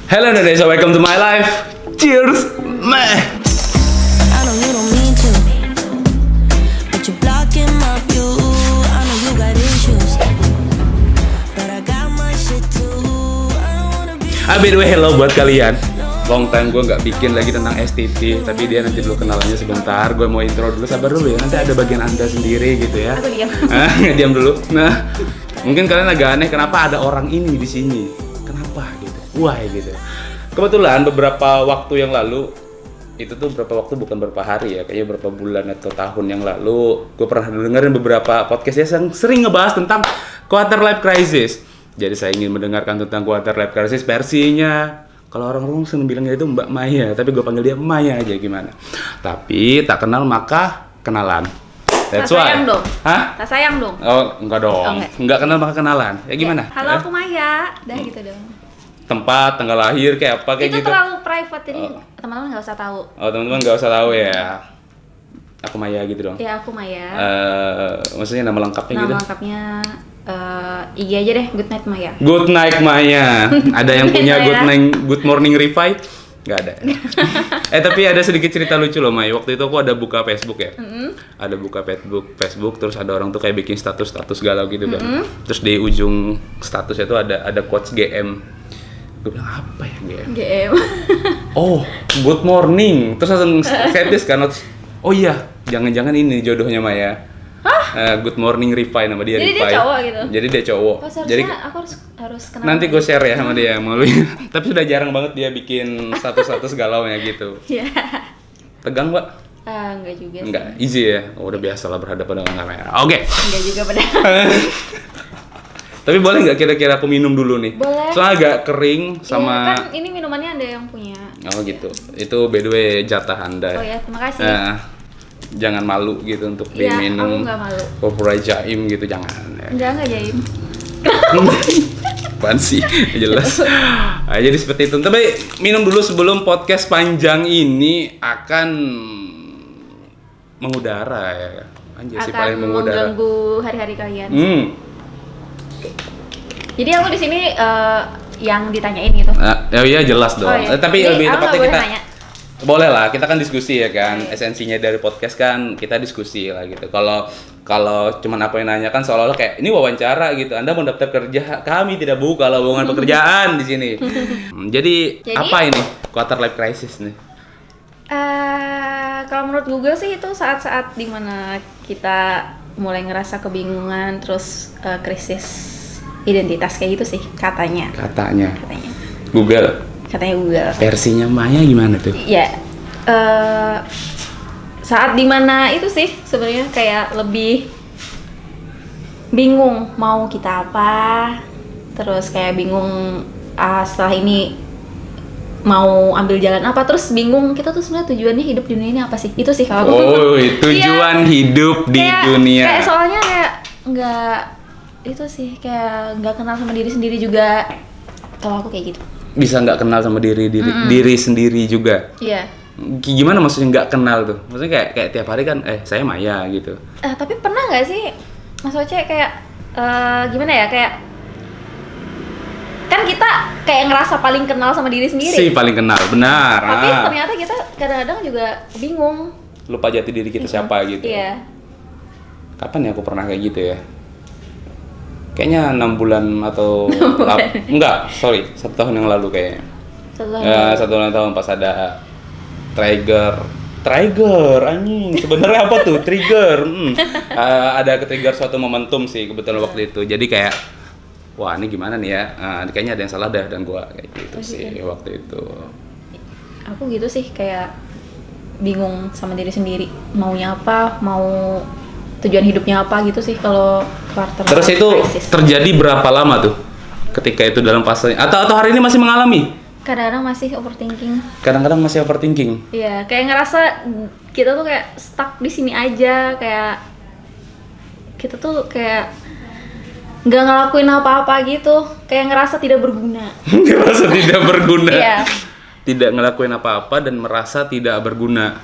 Hello Indonesia, welcome to my life. Cheers, meh. I know you don't mean to, but you're blocking my view. I know you got issues, but I got my shit too. I don't wanna be. By the way, hello buat kalian. Long time gue nggak bikin lagi tentang STT, tapi dia nanti dulu kenalannya sebentar. Gue mau intro dulu, sabar dulu ya. Nanti ada bagian anda sendiri gitu ya. Aku diam. Diam dulu. Nah, mungkin kalian agak aneh kenapa ada orang ini di sini. Kenapa gitu? Why gitu. Kebetulan beberapa waktu yang lalu, itu tuh beberapa waktu bukan beberapa hari ya, kayaknya beberapa bulan atau tahun yang lalu, gue pernah dengerin beberapa podcast yang sering ngebahas tentang quarter life crisis. Jadi saya ingin mendengarkan tentang quarter life crisis versinya. Kalau orang-orang sering bilangnya itu Mbak Maya, tapi gue panggil dia Maya aja gimana. Tapi tak kenal maka kenalan. That's Tak sayang dong. Hah? Tak sayang dong. Oh, enggak dong. Oh, enggak. Enggak kenal maka kenalan. Ya gimana? Halo, aku Maya. Dah gitu dong. Tempat, tanggal lahir, kayak apa, kayak Itu gitu. terlalu private, jadi teman-teman nggak usah tahu. Oh, teman-teman nggak usah tahu ya. Aku Maya gitu dong. Ya, aku Maya. Maksudnya nama lengkapnya gitu. Nama lengkapnya IG aja deh, Good Night Maya. Good night Maya. Ada yang punya Good Morning Revive? Nggak ada. Tapi ada sedikit cerita lucu loh Maya. Waktu itu aku ada buka Facebook ya. Ada buka Facebook, terus ada orang tuh kayak bikin status galau gitu kan. Terus di ujung statusnya tuh ada quotes GM. Gue bilang apa ya GM? GM. Oh, good morning. Terus langsung status kan. Oh iya, jangan-jangan ini jodohnya Maya. Hah? Good morning Rifai nama dia. Jadi Rifai. dia cowok gitu. Jadi dia cowok. Oh, jadi aku harus kenal. nanti gue share ya sama dia melalui. Tapi sudah jarang banget dia bikin status galau nya gitu. Iya. Tegang, Mbak? Enggak juga sih. Enggak, easy ya. Oh, udah biasa lah berhadapan dengan kamera. Oke. Enggak juga padahal. Tapi boleh nggak kira-kira aku minum dulu nih? Boleh. Soalnya agak kering sama. Ya, kan ini minumannya ada yang punya. Oh gitu. Itu by the way jatah Anda. Oh ya, terima kasih. Jangan malu gitu untuk Iya, diminum. aku nggak malu. Populai jaim gitu jangan. Ya. Enggak jaim. Apaan sih? Jelas. Nah, jadi seperti itu. Tapi minum dulu sebelum podcast panjang ini akan mengudara ya. Anjir sih paling Akan mengudara. mengganggu hari-hari kalian. Jadi aku di sini yang ditanyain gitu. Oh iya jelas dong. Oh, iya. Tapi Jadi, lebih aku tepatnya nggak kita boleh nanya. boleh lah, kita kan diskusi ya kan. Iya. Esensinya dari podcast kan kita diskusi lah gitu. Kalau cuman aku yang nanya kan seolah-olah kayak ini wawancara gitu. Anda mau daftar kerja, kami tidak buka lowongan pekerjaan di sini. Jadi apa ini quarter life crisis nih? Kalau menurut Google sih itu saat-saat dimana kita mulai ngerasa kebingungan, terus krisis identitas kayak gitu sih katanya. Katanya Google. Katanya Google. Versinya Maya gimana tuh? Ya, saat dimana itu sih sebenarnya kayak lebih bingung mau kita apa, terus kayak bingung setelah ini mau ambil jalan apa, terus bingung kita tuh sebenarnya tujuannya hidup di dunia ini apa sih? Itu sih kalau Oh, tujuan hidup di dunia. Kayak soalnya kayak nggak itu sih kayak nggak kenal sama diri sendiri juga. Kalau aku kayak gitu. Bisa nggak kenal sama diri sendiri juga. Iya. Gimana maksudnya nggak kenal tuh? Maksudnya kayak tiap hari kan saya Maya gitu. Tapi pernah nggak sih Mas Oce kayak gimana ya, kayak kan kita kayak ngerasa paling kenal sama diri sendiri. Si paling kenal, benar. Tapi ternyata kita kadang-kadang juga bingung. Lupa jati diri kita siapa gitu. Iya. Kapan ya aku pernah kayak gitu ya? Kayaknya 6 bulan atau enggak, sorry, 1 tahun yang lalu kayaknya. 1 tahun pas ada trigger anjing. Sebenarnya apa tuh trigger? Ada ke-trigger suatu momentum sih kebetulan waktu itu. Jadi kayak wah ini gimana nih ya? Kayaknya ada yang salah dah dan gua kayak gitu sih waktu itu. Aku gitu sih kayak bingung sama diri sendiri. Maunya apa? Mau tujuan hidupnya apa gitu sih kalau quarter. Terus itu crisis. terjadi berapa lama tuh? Ketika itu dalam fasenya atau hari ini masih mengalami? Kadang-kadang masih overthinking. Kadang-kadang masih overthinking. Iya, kayak ngerasa kita tuh kayak stuck di sini aja, kayak kita tuh kayak nggak ngelakuin apa-apa gitu, kayak ngerasa tidak berguna. Ngerasa tidak berguna. Iya. Tidak ngelakuin apa-apa dan merasa tidak berguna.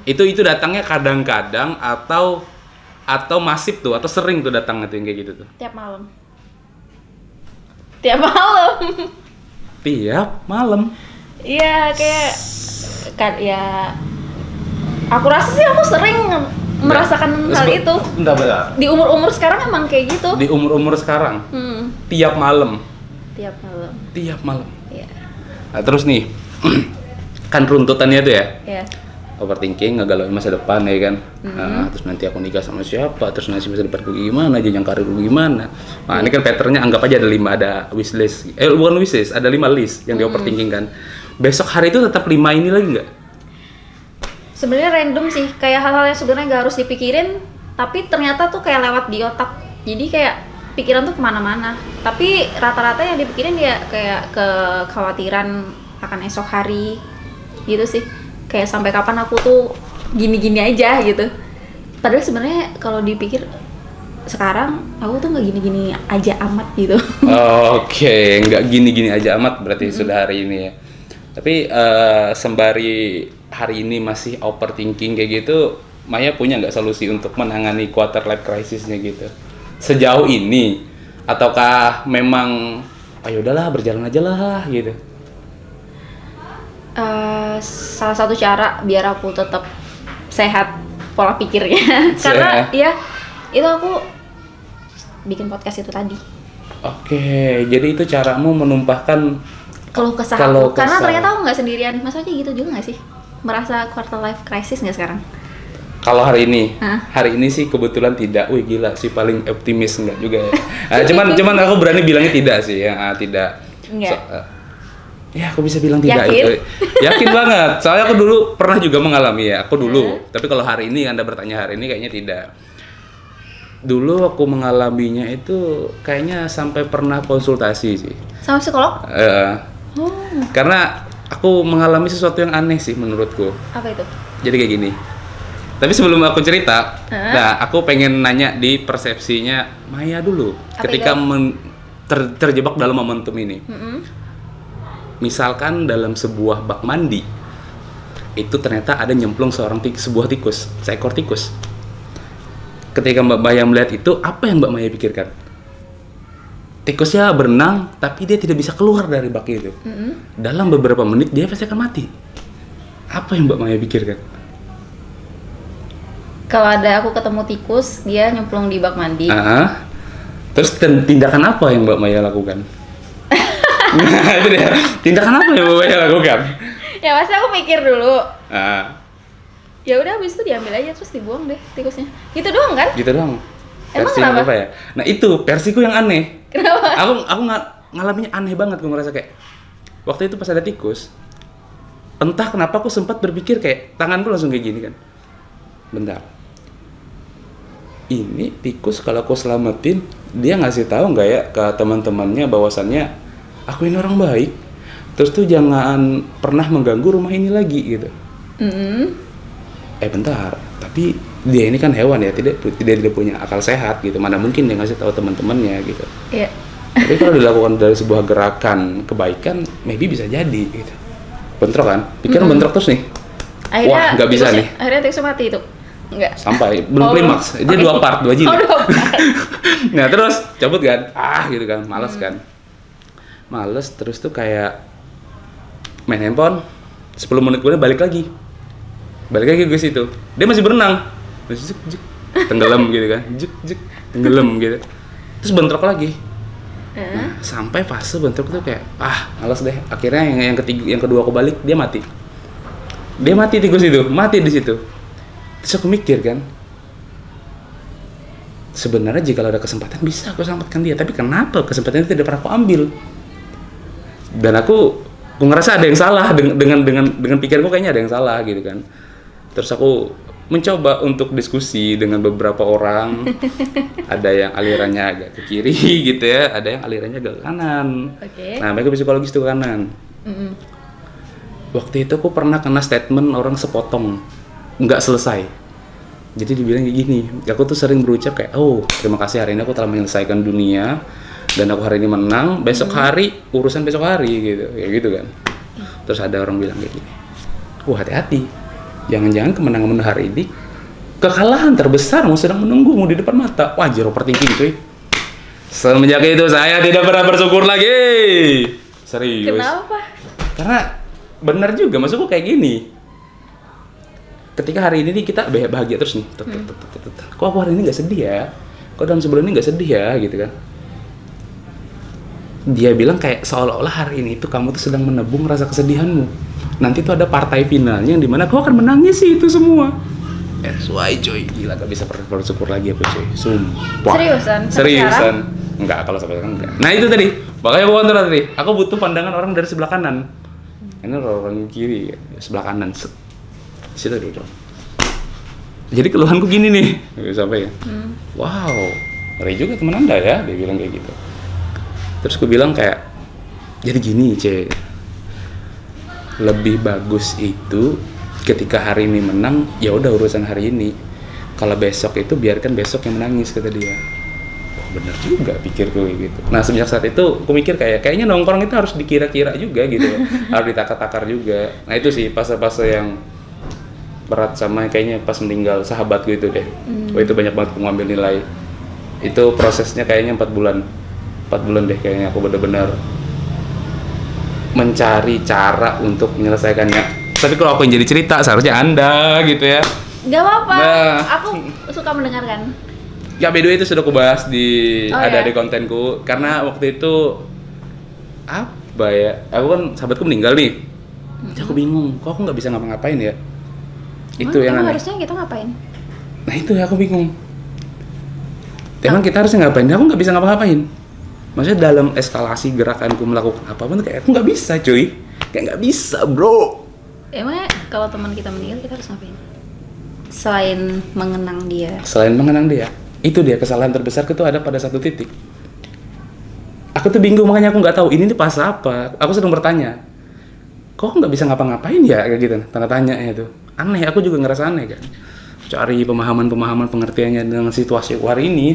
Itu datangnya kadang-kadang atau masif tuh atau sering tuh datangnya tuh yang kayak gitu tuh. Tiap malam. tiap malam. Iya kayak kan ya. Aku rasa sih aku sering merasakan hal itu. Bentar. Di umur-umur sekarang emang kayak gitu. Di umur-umur sekarang, tiap malam. Tiap malam. Tiap malam. Iya. Nah, terus nih, kan runtutannya tuh ya, Iya. overthinking, ngegalauin masa depan ya kan. Nah, terus nanti aku nikah sama siapa, terus nanti masa depanku gimana, jenjang karirku gimana. Nah, ini kan patternnya anggap aja ada 5, ada wishlist. Bukan wishlist, ada 5 list yang di overthinking kan. Besok hari itu tetap 5 ini lagi nggak? Sebenarnya random sih, kayak hal-hal yang sebenarnya gak harus dipikirin, tapi ternyata tuh kayak lewat di otak. Jadi kayak pikiran tuh kemana-mana. Tapi rata-rata yang dipikirin ya kayak kekhawatiran akan esok hari, gitu sih. Kayak sampai kapan aku tuh gini-gini aja gitu. Padahal sebenarnya kalau dipikir sekarang aku tuh nggak gini-gini aja amat gitu. Oke, nggak gini-gini aja amat berarti sudah hari ini ya. Tapi sembari hari ini masih overthinking kayak gitu, Maya punya nggak solusi untuk menangani quarter life crisisnya gitu? Sejauh ini, ataukah memang ayo udahlah berjalan aja lah gitu? Salah satu cara biar aku tetap sehat pola pikirnya karena ya itu aku bikin podcast itu tadi. Oke, jadi itu caramu menumpahkan Keluh kesah Keluh aku karena kesah. ternyata aku nggak sendirian. Masa aja gitu juga nggak sih merasa quarter life crisis nggak sekarang? kalau hari ini. Hah? Hari ini sih kebetulan tidak. Wih gila sih, paling optimis enggak juga ya. Cuman aku berani bilangnya tidak sih ya, tidak. Enggak. Ya aku bisa bilang tidak. Yakin? Yakin banget. Soalnya aku dulu pernah juga mengalami ya. Aku dulu. Tapi kalau hari ini Anda bertanya hari ini kayaknya tidak. Dulu aku mengalaminya itu kayaknya sampai pernah konsultasi sih. Sama psikolog? Karena aku mengalami sesuatu yang aneh sih menurutku. Apa itu? Jadi kayak gini. Tapi sebelum aku cerita, nah aku pengen nanya di persepsinya Maya dulu. Apa Ketika itu? terjebak dalam momentum ini. Misalkan dalam sebuah bak mandi, itu ternyata ada nyemplung sebuah tikus, seekor tikus. Ketika Mbak Maya melihat itu, apa yang Mbak Maya pikirkan? Tikusnya berenang, tapi dia tidak bisa keluar dari bak itu. Dalam beberapa menit dia pasti akan mati. Apa yang Mbak Maya pikirkan? Kalau ada aku ketemu tikus, dia nyemplung di bak mandi. Terus tindakan apa yang Mbak Maya lakukan? Nah itu dia. Tindakan apa yang Mbak Maya lakukan? Ya pasti aku mikir dulu. Ah, Ya udah habis itu diambil aja terus dibuang deh tikusnya. Gitu doang kan? gitu dong. Emang Versi kenapa? apa ya? Nah itu versiku yang aneh. Kenapa? Aku ngalaminnya aneh banget. Gue ngerasa kayak waktu itu pas ada tikus, entah kenapa aku sempat berpikir kayak tanganku langsung kayak gini kan. Bentar. Ini tikus kalau aku selamatin, dia ngasih tahu nggak ya ke teman-temannya bahwasannya aku ini orang baik. Terus tuh jangan pernah mengganggu rumah ini lagi gitu. Bentar, tapi dia ini kan hewan ya, tidak punya akal sehat gitu. Mana mungkin dia ngasih tahu teman-temannya gitu. Iya. Tapi kalau dilakukan dari sebuah gerakan kebaikan, maybe bisa jadi gitu. Bentrok kan? Pikiran bentrok terus nih. Akhirnya Wah, nggak bisa tikusnya- nih. Akhirnya tikusnya mati itu. Enggak. Sampai belum klimaks. Dia Oke. 2 part, 2 jilid. Oh, 2 part. Nah, terus cabut kan? Gitu kan, malas kan. Males terus tuh kayak main handphone. 10 menit kemudian balik lagi ke situ. Dia masih berenang. Masih juk, tenggelam gitu kan. Juk, tenggelam gitu. Terus bentrok lagi. Nah, sampai fase bentrok tuh kayak malas deh. Akhirnya yang kedua aku balik, dia mati. Dia mati tikus itu, mati di situ. Terus aku mikir kan, sebenarnya jika ada kesempatan bisa aku selamatkan dia, tapi kenapa kesempatan itu tidak pernah aku ambil? Dan aku ngerasa ada yang salah dengan pikiranku, kayaknya ada yang salah gitu kan. Terus aku mencoba untuk diskusi dengan beberapa orang. Ada yang alirannya agak ke kiri gitu ya, ada yang alirannya agak ke kanan. Oke. Nah, mereka psikologis itu ke kanan. Waktu itu aku pernah kena statement orang sepotong, nggak selesai. Jadi dibilang kayak gini, aku tuh sering berucap kayak, terima kasih hari ini aku telah menyelesaikan dunia dan aku hari ini menang, besok hari urusan besok hari gitu, kayak gitu kan. Terus ada orang bilang kayak gini, hati-hati, jangan-jangan kemenangan hari ini kekalahan terbesarmu sedang menunggumu di depan mata. Wah, overthinking cuy. Semenjak itu saya tidak pernah bersyukur lagi. Serius. Kenapa? Karena benar juga, maksudku kayak gini. Ketika hari ini nih kita bahagia terus nih. Kok aku hari ini nggak sedih ya? Kok dalam sebulan ini nggak sedih ya? Gitu kan. Dia bilang kayak seolah-olah hari ini tuh kamu tuh sedang menebung rasa kesedihanmu. Nanti tuh ada partai finalnya yang dimana kau akan menangis itu semua. That's why coy, gila gak bisa bersyukur lagi aku coy, sumpah. Seriusan? Sampai Seriusan? sekarang? Enggak, kalau sampai sekarang enggak. Nah itu tadi, makanya aku kontrol tadi. Aku butuh pandangan orang dari sebelah kanan. Ini orang kiri, sebelah kanan. Situ dulu. Jadi keluhanku gini nih, sampai ya. Wow, ngeri juga teman anda ya, dia bilang kayak gitu. Terus aku bilang kayak, jadi gini cek, lebih bagus itu ketika hari ini menang, ya udah urusan hari ini. Kalau besok itu biarkan besok yang menangis, kata dia. Oh, bener juga pikirku kayak gitu. Nah semenjak saat itu, aku mikir kayaknya nongkrong itu harus dikira-kira juga gitu, harus ditakar-takar juga. Nah itu sih fase-fase yang berat sama kayaknya pas meninggal sahabatku itu deh. Oh itu banyak banget aku ngambil nilai. Itu prosesnya kayaknya 4 bulan. 4 bulan deh kayaknya aku benar-benar mencari cara untuk menyelesaikannya. Tapi kalau aku yang jadi cerita, seharusnya Anda gitu ya. Gak apa-apa, Nah. aku suka mendengarkan. Ya by the way itu sudah aku bahas di ya? di kontenku. Karena waktu itu apa ya, aku kan sahabatku meninggal nih. Jadi aku bingung, kok aku nggak bisa ngapa-ngapain ya? Itu yang aneh. Harusnya kita ngapain? Nah itu ya aku bingung. Emang kita harusnya ngapain? Aku nggak bisa ngapa-ngapain. Maksudnya dalam eskalasi gerakanku melakukan apapun kayak aku nggak bisa cuy. Kayak nggak bisa bro. Emangnya kalau teman kita meninggal kita harus ngapain? Selain mengenang dia. Selain mengenang dia, itu dia kesalahan terbesarku tuh ada pada satu titik. Aku tuh bingung, makanya aku nggak tahu ini pas apa. Aku sedang bertanya, kok aku nggak bisa ngapa-ngapain ya kayak gitu, tanda tanya itu. Aneh, aku juga ngerasa aneh kan. Cari pemahaman pengertiannya dengan situasi hari ini.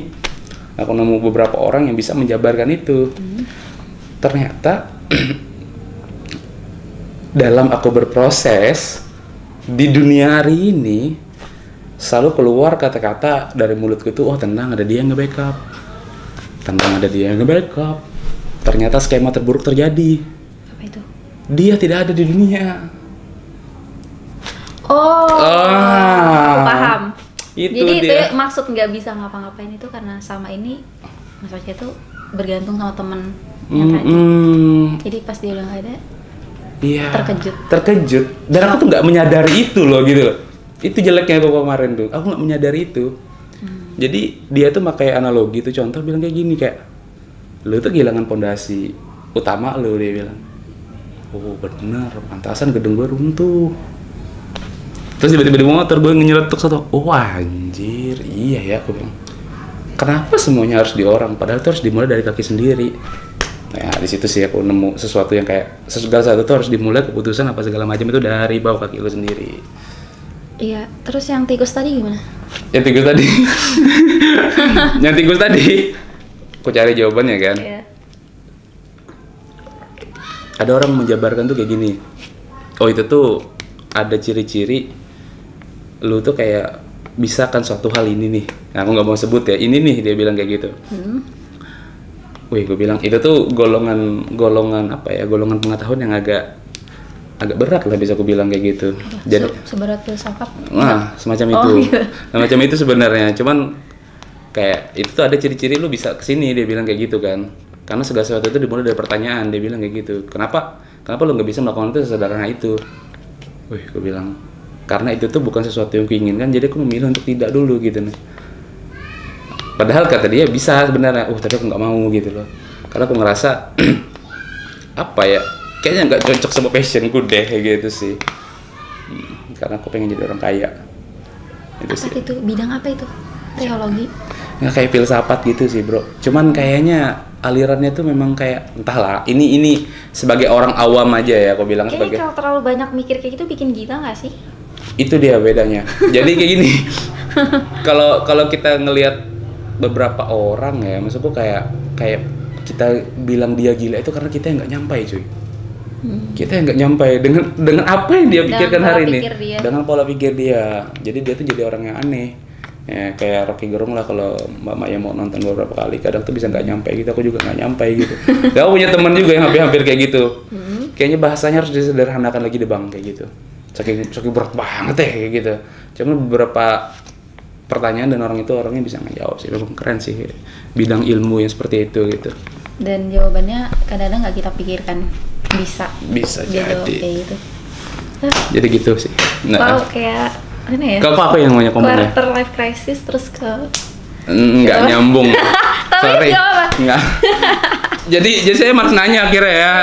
Aku nemu beberapa orang yang bisa menjabarkan itu. Ternyata dalam aku berproses di dunia hari ini selalu keluar kata-kata dari mulutku itu, oh tenang ada dia yang nge-backup, tenang ada dia yang nge-backup. Ternyata skema terburuk terjadi. Apa itu? Dia tidak ada di dunia. Oh, aku paham. Itu jadi dia. itu maksud nggak bisa ngapa-ngapain itu karena sama ini maksudnya tuh bergantung sama temen tadi. Jadi pas dia udah nggak ada, Iya. Terkejut. Dan aku tuh nggak menyadari itu loh gitu loh. Itu jeleknya aku kemarin tuh. Aku nggak menyadari itu. Jadi dia tuh pakai analogi tuh, contoh bilang kayak gini kayak, lu tuh kehilangan pondasi utama lu, dia bilang. Oh bener, pantasan gedung gue runtuh. Terus tiba-tiba di motor gue nyeletuk satu. Oh anjir, iya ya aku bilang. Kenapa semuanya harus di orang? Padahal itu harus dimulai dari kaki sendiri. Nah di situ sih aku nemu sesuatu yang kayak segala sesuatu tuh harus dimulai, keputusan apa segala macam itu dari bawah kaki lu sendiri. Iya, terus yang tikus tadi gimana? Yang tikus tadi, yang tikus tadi, aku cari jawabannya kan. Iya. Ada orang menjabarkan tuh kayak gini. Oh itu tuh ada ciri-ciri lu tuh kayak bisa kan suatu hal ini nih. Nah, aku nggak mau sebut ya. Ini nih dia bilang kayak gitu. Wih, gue bilang itu tuh golongan apa ya? Golongan pengetahuan yang agak berat lah bisa aku bilang kayak gitu. Jadi seberat filsafat. nah, semacam itu. Gitu. Semacam itu sebenarnya. Cuman kayak itu tuh ada ciri-ciri lu bisa kesini, dia bilang kayak gitu kan. Karena segala sesuatu itu dimulai dari pertanyaan, dia bilang kayak gitu. Kenapa lu nggak bisa melakukan itu sesederhana itu? Wih, gue bilang karena itu tuh bukan sesuatu yang kuinginkan, jadi aku memilih untuk tidak dulu gitu nih. Padahal kata dia bisa sebenarnya, tapi aku nggak mau gitu loh. Karena aku ngerasa apa ya, kayaknya nggak cocok sama passionku deh kayak gitu sih. Karena aku pengen jadi orang kaya. Itu sih. Apa itu? Bidang apa itu? Teologi? Nggak kayak filsafat gitu sih bro. Cuman kayaknya alirannya tuh memang kayak entahlah. Ini sebagai orang awam aja ya aku bilang. Kayaknya sebagai. kalau terlalu banyak mikir kayak gitu bikin gila nggak sih? Itu dia bedanya. Jadi kayak gini. Kalau kita ngelihat beberapa orang ya, maksudku kayak kita bilang dia gila itu karena kita yang nggak nyampai cuy. Kita yang nggak nyampai dengan apa yang dia pikirkan hari ini, dengan pola pikir dia. Jadi dia tuh jadi orang yang aneh. Ya kayak Rocky Gerung lah, kalau Mbak Maya mau nonton beberapa kali kadang tuh bisa nggak nyampe gitu, aku juga nggak nyampe gitu. Ya aku punya teman juga yang hampir-hampir kayak gitu. Kayaknya bahasanya harus disederhanakan lagi deh bang, kayak gitu. Saking berat banget ya kayak gitu. Cuma beberapa pertanyaan dan orang itu orangnya bisa ngejawab sih, memang keren sih bidang ilmu yang seperti itu gitu. Dan jawabannya kadang-kadang nggak kita pikirkan bisa Jadi kayak gitu. jadi gitu sih. Kalau kayak ini ya, kalau apa yang namanya komennya quarter life crisis terus ke nggak Gitu. nyambung. Tapi Sorry jawab. nggak. jadi saya harus nanya akhirnya ya.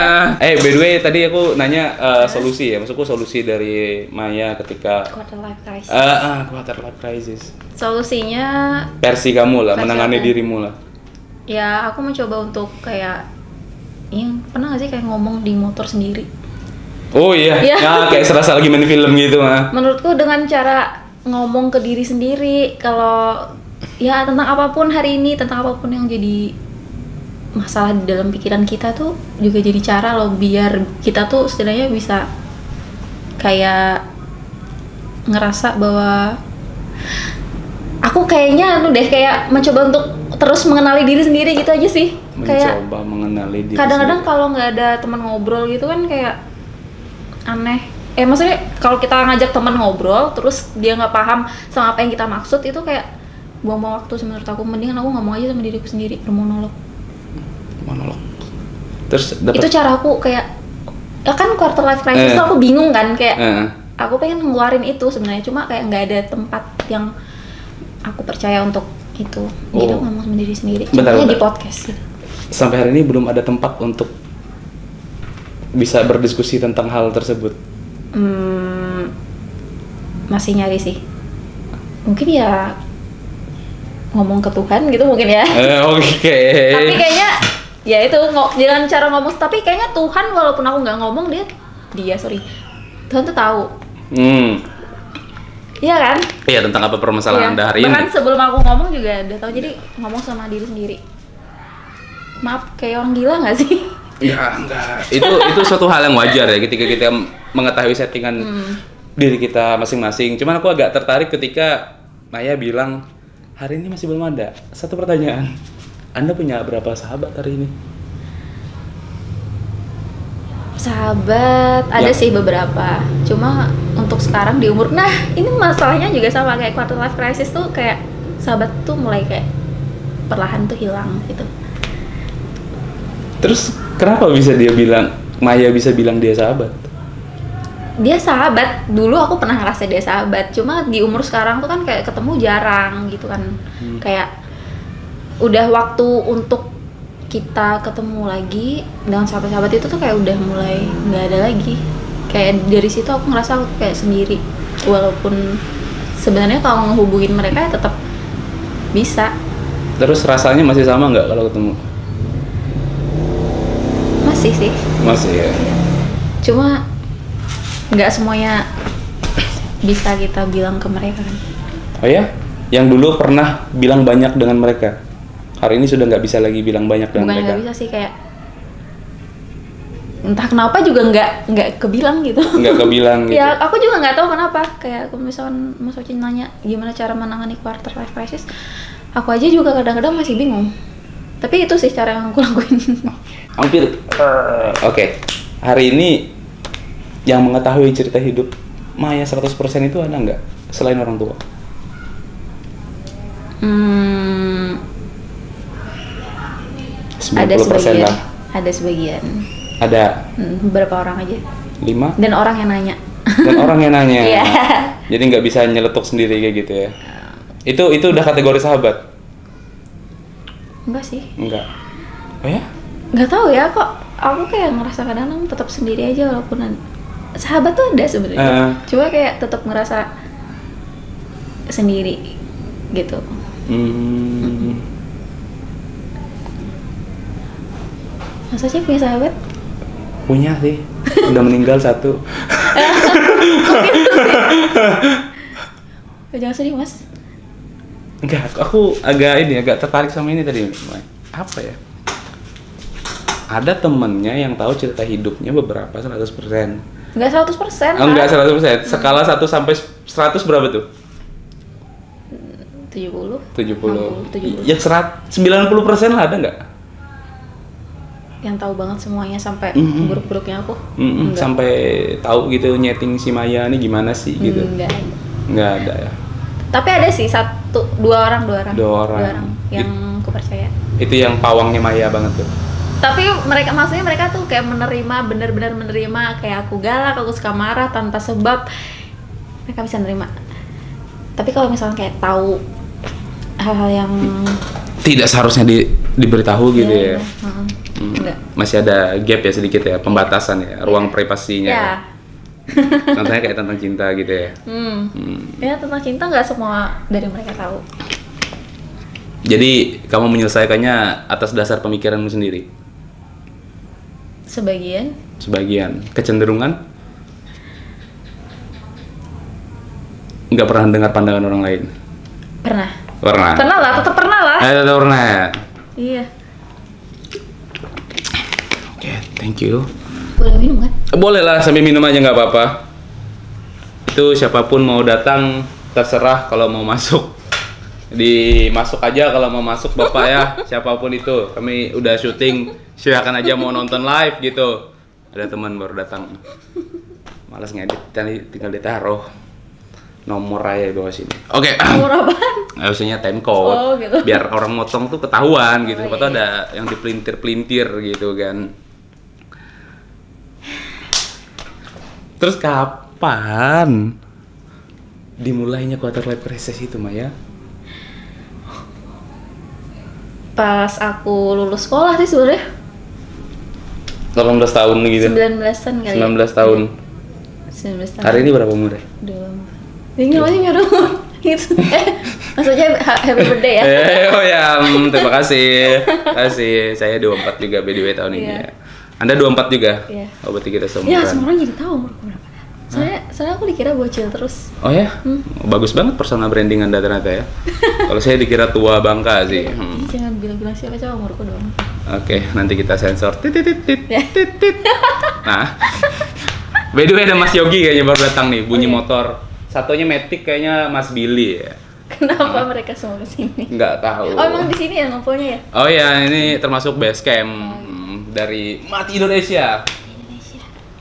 By the way tadi aku nanya solusi ya, maksudku solusi dari Maya ketika quarter life crisis. quarter life crisis. Solusinya Versi kamu lah, Versi menangani aku. dirimu lah. ya aku mencoba untuk kayak yang pernah nggak sih kayak ngomong di motor sendiri. Oh iya, Iya. ya kayak serasa lagi main film gitu mah. Menurutku dengan cara ngomong ke diri sendiri kalau ya tentang apapun hari ini, tentang apapun yang jadi masalah di dalam pikiran kita tuh juga jadi cara loh biar kita tuh setidaknya bisa kayak ngerasa bahwa aku kayaknya kayak mencoba untuk terus mengenali diri sendiri gitu aja sih. Kayak Mencoba mengenali diri kadang-kadang sendiri. kalau nggak ada teman ngobrol gitu kan kayak aneh. Maksudnya kalau kita ngajak teman ngobrol terus dia nggak paham sama apa yang kita maksud, itu kayak buang-buang waktu sih menurut aku. Mendingan aku ngomong aja sama diriku sendiri, bermonolog. Monolog. Terus Itu dapat cara aku kayak ya kan quarter life crisis tuh aku bingung kan kayak aku pengen ngeluarin itu sebenarnya, cuma kayak nggak ada tempat yang aku percaya untuk itu. Jadi aku ngomong sama diri sendiri. Bentar, Contohnya di bentar. podcast gitu. sampai hari ini belum ada tempat untuk bisa berdiskusi tentang hal tersebut. Masih nyari sih. Mungkin ya ngomong ke Tuhan gitu mungkin ya. Oke. Tapi kayaknya ya itu jangan cara ngomong, tapi kayaknya Tuhan walaupun aku nggak ngomong Tuhan tuh tahu. Iya kan? Iya, tentang apa permasalahan Iya. Anda hari Bahkan ini. sebelum aku ngomong juga udah tahu, jadi ngomong sama diri sendiri. Maaf, kayak orang gila nggak sih? Ya, enggak. Itu suatu hal yang wajar ya ketika kita mengetahui settingan diri kita masing-masing. Cuman aku agak tertarik ketika Maya bilang hari ini masih belum ada. Satu pertanyaan. Anda punya berapa sahabat hari ini? Sahabat ada sih beberapa. Cuma untuk sekarang di umur, nah ini masalahnya juga sama kayak quarter life crisis tuh, kayak sahabat tuh mulai kayak perlahan tuh hilang gitu. Terus kenapa bisa Maya bisa bilang dia sahabat? Dia sahabat, dulu aku pernah ngerasa dia sahabat, cuma di umur sekarang tuh kan kayak ketemu jarang gitu kan. Kayak udah waktu untuk kita ketemu lagi dengan sahabat-sahabat itu tuh kayak udah mulai nggak ada lagi. Kayak dari situ aku ngerasa aku kayak sendiri, walaupun sebenarnya kalau ngehubungin mereka ya tetap bisa. Terus rasanya masih sama nggak kalau ketemu? Masih sih, Masih ya. cuma nggak semuanya bisa kita bilang ke mereka kan. Oh ya? Yang dulu pernah bilang banyak dengan mereka, hari ini sudah nggak bisa lagi bilang banyak dengan Bukan mereka. nggak bisa sih, kayak entah kenapa juga nggak kebilang gitu. Nggak kebilang gitu. Ya aku juga nggak tahu kenapa. Kayak kalau misalkan Mas Ocin nanya gimana cara menangani quarter life crisis, aku aja juga kadang-kadang masih bingung. Tapi itu sih cara yang aku lakuin. Hampir. Oke. Hari ini yang mengetahui cerita hidup Maya 100% itu ada nggak selain orang tua? Ada 90% sebagian. lah. Ada sebagian. Ada Beberapa orang aja. 5 Dan orang yang nanya. dan orang yang nanya. Iya. Jadi nggak bisa nyeletuk sendiri kayak gitu ya. Itu udah kategori sahabat? Enggak sih. Enggak. Oh ya? Nggak tahu ya, kok aku kayak ngerasa kadang-kadang tetap sendiri aja walaupun sahabat tuh ada sebenarnya. Cuma kayak tetap ngerasa sendiri gitu. Masa sih punya sahabat? Punya sih. Udah meninggal satu. Jangan sedih mas. Enggak, aku agak tertarik sama ini tadi. Apa ya? Ada temennya yang tahu cerita hidupnya beberapa 100%. Nggak 100%. Oh, enggak 100%. Skala 1 sampai 100 berapa tuh? 70. 70. 70. Ya 90% lah ada nggak? Yang tahu banget semuanya sampai buruk-buruknya aku. Mm-mm, Enggak. sampai tahu gitu nyeting si Maya ini gimana sih gitu. Nggak ada ya. Tapi ada sih dua orang yang aku percaya. Itu yang pawangnya Maya banget tuh. Tapi maksudnya mereka tuh kayak menerima, benar-benar menerima, kayak aku galak, aku suka marah tanpa sebab, mereka bisa nerima. Tapi kalau misalnya kayak tahu hal-hal yang tidak seharusnya diberitahu gitu ya. Enggak. Masih ada gap ya sedikit ya, pembatasan ya, ruang privasinya. Ya. Contohnya kayak tentang cinta gitu ya. Ya tentang cinta nggak semua dari mereka tahu. Jadi kamu menyelesaikannya atas dasar pemikiranmu sendiri? Sebagian. Kecenderungan? Nggak pernah dengar pandangan orang lain? Pernah lah, tetap pernah lah. Tetap pernah ya? Iya. Oke, thank you. Boleh minum kan? Boleh lah, sambil minum aja nggak apa-apa. Itu siapapun mau datang, terserah kalau mau masuk. Masuk aja kalau mau masuk Bapak ya, siapapun itu. Kami udah syuting, silakan aja mau nonton live gitu. Ada teman baru datang. Malas ngedit, tinggal ditaruh nomor aja di bawah sini. Oke. Nomor apaan? Harusnya time code. Oh, gitu. Biar orang motong tuh ketahuan gitu. Siapa Oh, tuh iya. ada yang dipelintir-pelintir gitu kan. Terus kapan dimulainya quarter life crisis itu, Maya? Pas aku lulus sekolah sih sebenarnya. 18 tahun gitu. 19-an kali. 19 tahun. 19 tahun. Hari ini berapa umurnya? Udah lama. Ini masih nyuruh gitu. Maksudnya happy birthday ya. Oh ya, terima kasih. Saya 24 juga by the way tahun ini Iya. ya. Anda 24 juga? Iya. Oh, berarti kita seumuran. Ya, semua orang jadi tahu umurku berapa. Soalnya aku dikira bocil terus. Oh ya? Bagus banget personal branding Anda ternyata ya. Kalau saya dikira tua bangka sih. Ih, jangan bilang-bilang siapa umurku dong. Oke, nanti kita sensor. Tit, tit, tit, tit, Ya. tit, tit. Nah, by the way ada Mas Yogi kayaknya baru datang nih, bunyi Oh, iya. motor. Satunya Matic kayaknya Mas Billy ya. Kenapa mereka semua kesini? Nggak tahu. Oh emang di sini ya ngumpulnya ya? Oh ya, ini termasuk base camp dari Mati Indonesia.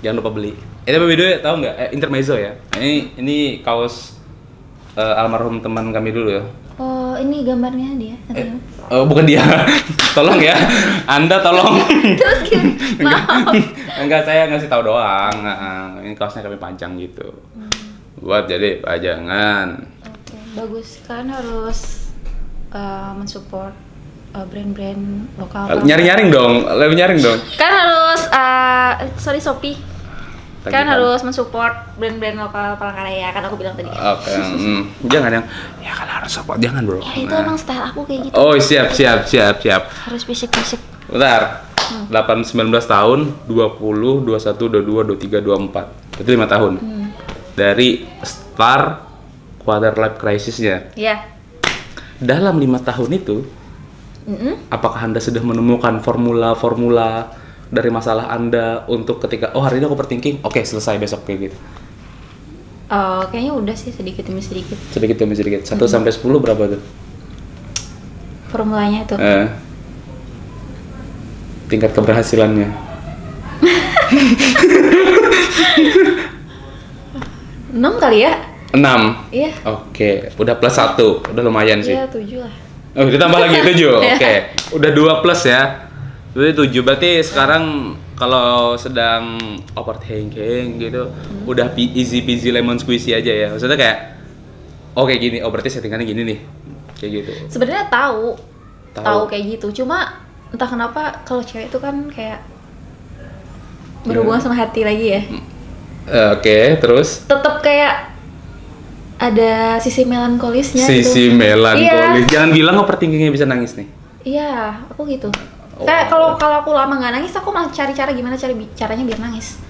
Jangan lupa beli. Tapi by the way, tahu nggak? Intermezzo ya. Ini kaos almarhum teman kami dulu ya. Oh ini gambarnya dia. Oh, bukan dia. Tolong ya. Anda tolong. Terus gimana? Enggak, saya ngasih tahu doang. Ini kaosnya kami panjang gitu. Buat jadi pajangan. Oke, bagus. Kalian harus mensupport brand-brand lokal. Nyaring dong, lebih nyaring dong. Kan harus Shopee. Kan harus mensupport brand-brand lokal Palangkaraya, kan aku bilang tadi. Oke, jangan yang ya kan harus support, jangan bro. Ya itu emang style aku kayak gitu. Oh siap. Harus fisik-fisik. Bentar. 19 tahun, 20, 21, 22, 23, 24. Itu 5 tahun. Dari start quarter life crisis-nya. Iya. Dalam 5 tahun itu, apakah Anda sudah menemukan formula-formula dari masalah Anda untuk ketika hari ini aku overthinking, oke selesai besok kayak gitu. Kayaknya udah sih sedikit demi sedikit. Sedikit demi sedikit. 1 sampai 10 berapa tuh? Formulanya itu. Tingkat keberhasilannya. 6 kali ya? 6. Iya. Oke, udah plus 1. Udah lumayan sih. Iya, 7 lah. Oh, ditambah lagi 7. Oke. Udah 2 plus ya. Berarti 7. Berarti sekarang kalau sedang overthinking gitu, udah easy peasy lemon squeezy aja ya. Maksudnya kayak kayak gini. Oh, berarti settingannya gini nih. Kayak gitu. Sebenarnya tahu kayak gitu. Cuma entah kenapa kalau cewek itu kan kayak berhubungan sama hati lagi ya. Oke, terus Tetap kayak ada sisi melankolisnya sisi gitu. melankolis. Iya. Jangan bilang overthinkingnya bisa nangis nih. Iya, aku gitu. Kayak kalau aku lama nggak nangis, aku malah cari cara gimana caranya biar nangis.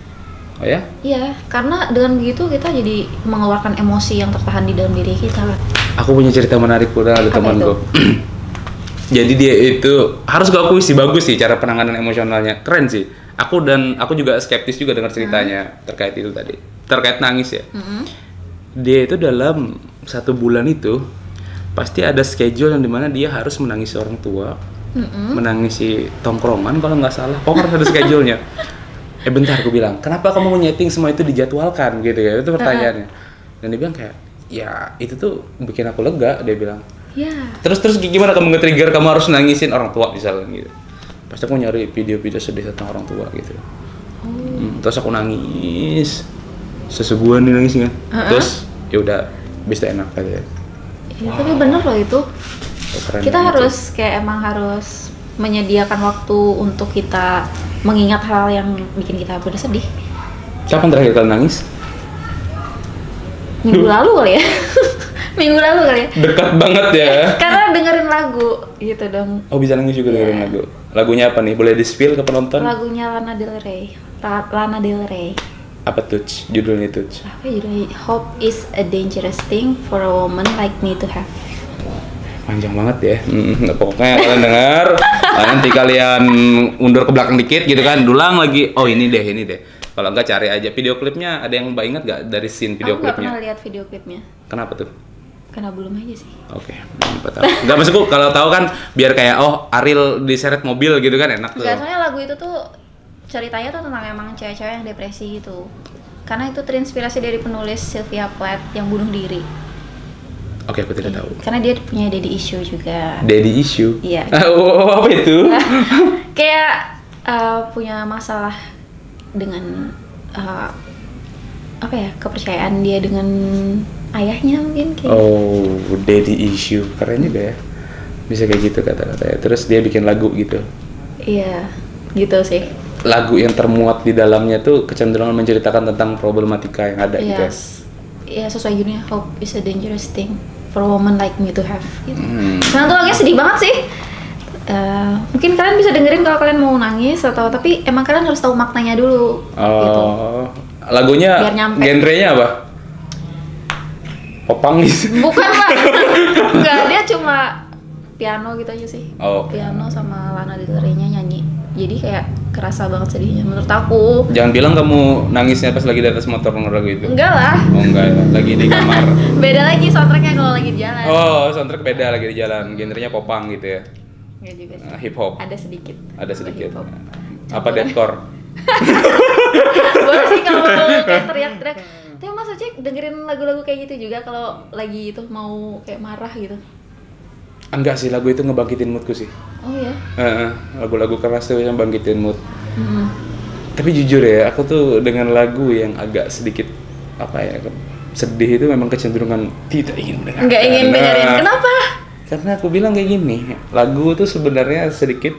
Oh ya? Iya, karena dengan begitu kita jadi mengeluarkan emosi yang tertahan di dalam diri kita. Aku punya cerita menarik pula ada Apa temanku. Jadi dia itu harus gue akui sih bagus sih cara penanganan emosionalnya, keren sih. Aku juga skeptis juga dengar ceritanya terkait itu tadi, terkait nangis ya. Dia itu dalam 1 bulan itu pasti ada schedule yang dimana dia harus menangisi orang tua, menangisi tongkrongan kalau nggak salah. Pokoknya harus ada schedule-nya. Bentar, aku bilang, kenapa kamu nyeting semua itu dijadwalkan gitu ya? Itu pertanyaannya. Dan dia bilang kayak, ya itu tuh bikin aku lega, dia bilang. Ya. Terus gimana kamu nge-trigger kamu harus nangisin orang tua misalnya gitu? Pasti aku nyari video-video sedih tentang orang tua gitu. Terus aku nangis, sesebulan nih nangisnya. Terus ya udah, bisa enak aja. Ya, tapi bener loh itu. Keren Kita banget harus kayak emang harus menyediakan waktu untuk kita mengingat hal yang bikin kita bersedih. Kapan terakhir kali nangis? Minggu lalu kali ya. Minggu lalu kali ya. Dekat banget ya. Karena dengerin lagu gitu dong. Oh, bisa nangis juga dengerin lagu. Lagunya apa nih? Boleh di-spill ke penonton? Lagunya Lana Del Rey. Lana Del Rey. Apa tuh? Judulnya tuh? Apa judulnya? Hope is a dangerous thing for a woman like me to have. Panjang banget ya. Pokoknya kalian dengar, nanti kalian mundur ke belakang dikit gitu kan, dulang lagi. Oh ini deh. Kalau enggak cari aja video klipnya. Ada yang Mbak ingat nggak dari scene video Aku nggak klipnya? pernah lihat video klipnya. Kenapa tuh? Karena belum aja sih. Oke, nggak maksudku kalau tahu kan biar kayak Ariel diseret mobil gitu kan enak tuh. Enggak, soalnya lagu itu tuh ceritanya tuh tentang emang cewek-cewek yang depresi gitu. Karena itu terinspirasi dari penulis Sylvia Plath yang bunuh diri. Oke, aku tidak tahu. Karena dia punya daddy issue juga. Daddy issue? Iya. Oh, apa itu? Kayak punya masalah dengan apa ya, kepercayaan dia dengan ayahnya mungkin kayak. Oh, daddy issue. Keren juga ya. Bisa kayak gitu kata-katanya. Terus dia bikin lagu gitu. Iya, gitu sih. Lagu yang termuat di dalamnya tuh kecenderungan menceritakan tentang problematika yang ada gitu. Iya, sesuai judulnya Hope is a dangerous thing for a woman like me to have gitu. Karena tuh lagunya sedih banget sih. Mungkin kalian bisa dengerin kalau kalian mau nangis tapi emang kalian harus tahu maknanya dulu. Gitu. Lagunya Biar nyampe. genrenya apa? Popang gitu. Bukan lah. Enggak, dia cuma piano gitu aja sih. Oh. Piano sama Lana Del Rey-nya nyanyi. Jadi kayak kerasa banget sedihnya menurut aku. Jangan bilang kamu nangisnya pas lagi di atas motor denger lagu itu. Enggak lah. Oh enggak ya, lagi di kamar. Beda lagi soundtracknya kalau lagi di jalan. Oh, soundtrack beda lagi di jalan. Genrenya popang gitu ya. Enggak juga sih. Hip hop. Ada sedikit. Ada sedikit. Hip hop. Apa deathcore? Boleh sih kalau kayak teriak-teriak. Tapi Mas Ocek dengerin lagu-lagu kayak gitu juga kalau lagi itu mau kayak marah gitu. Enggak sih, lagu itu ngebangkitin moodku sih. Oh ya. Lagu-lagu keras tuh yang bangkitin mood. Tapi jujur ya, aku tuh dengan lagu yang agak sedikit apa ya, sedih itu memang kecenderungan tidak ingin mendengar. Enggak ingin dengerin. Kenapa? Karena aku bilang kayak gini, lagu tuh sebenarnya sedikit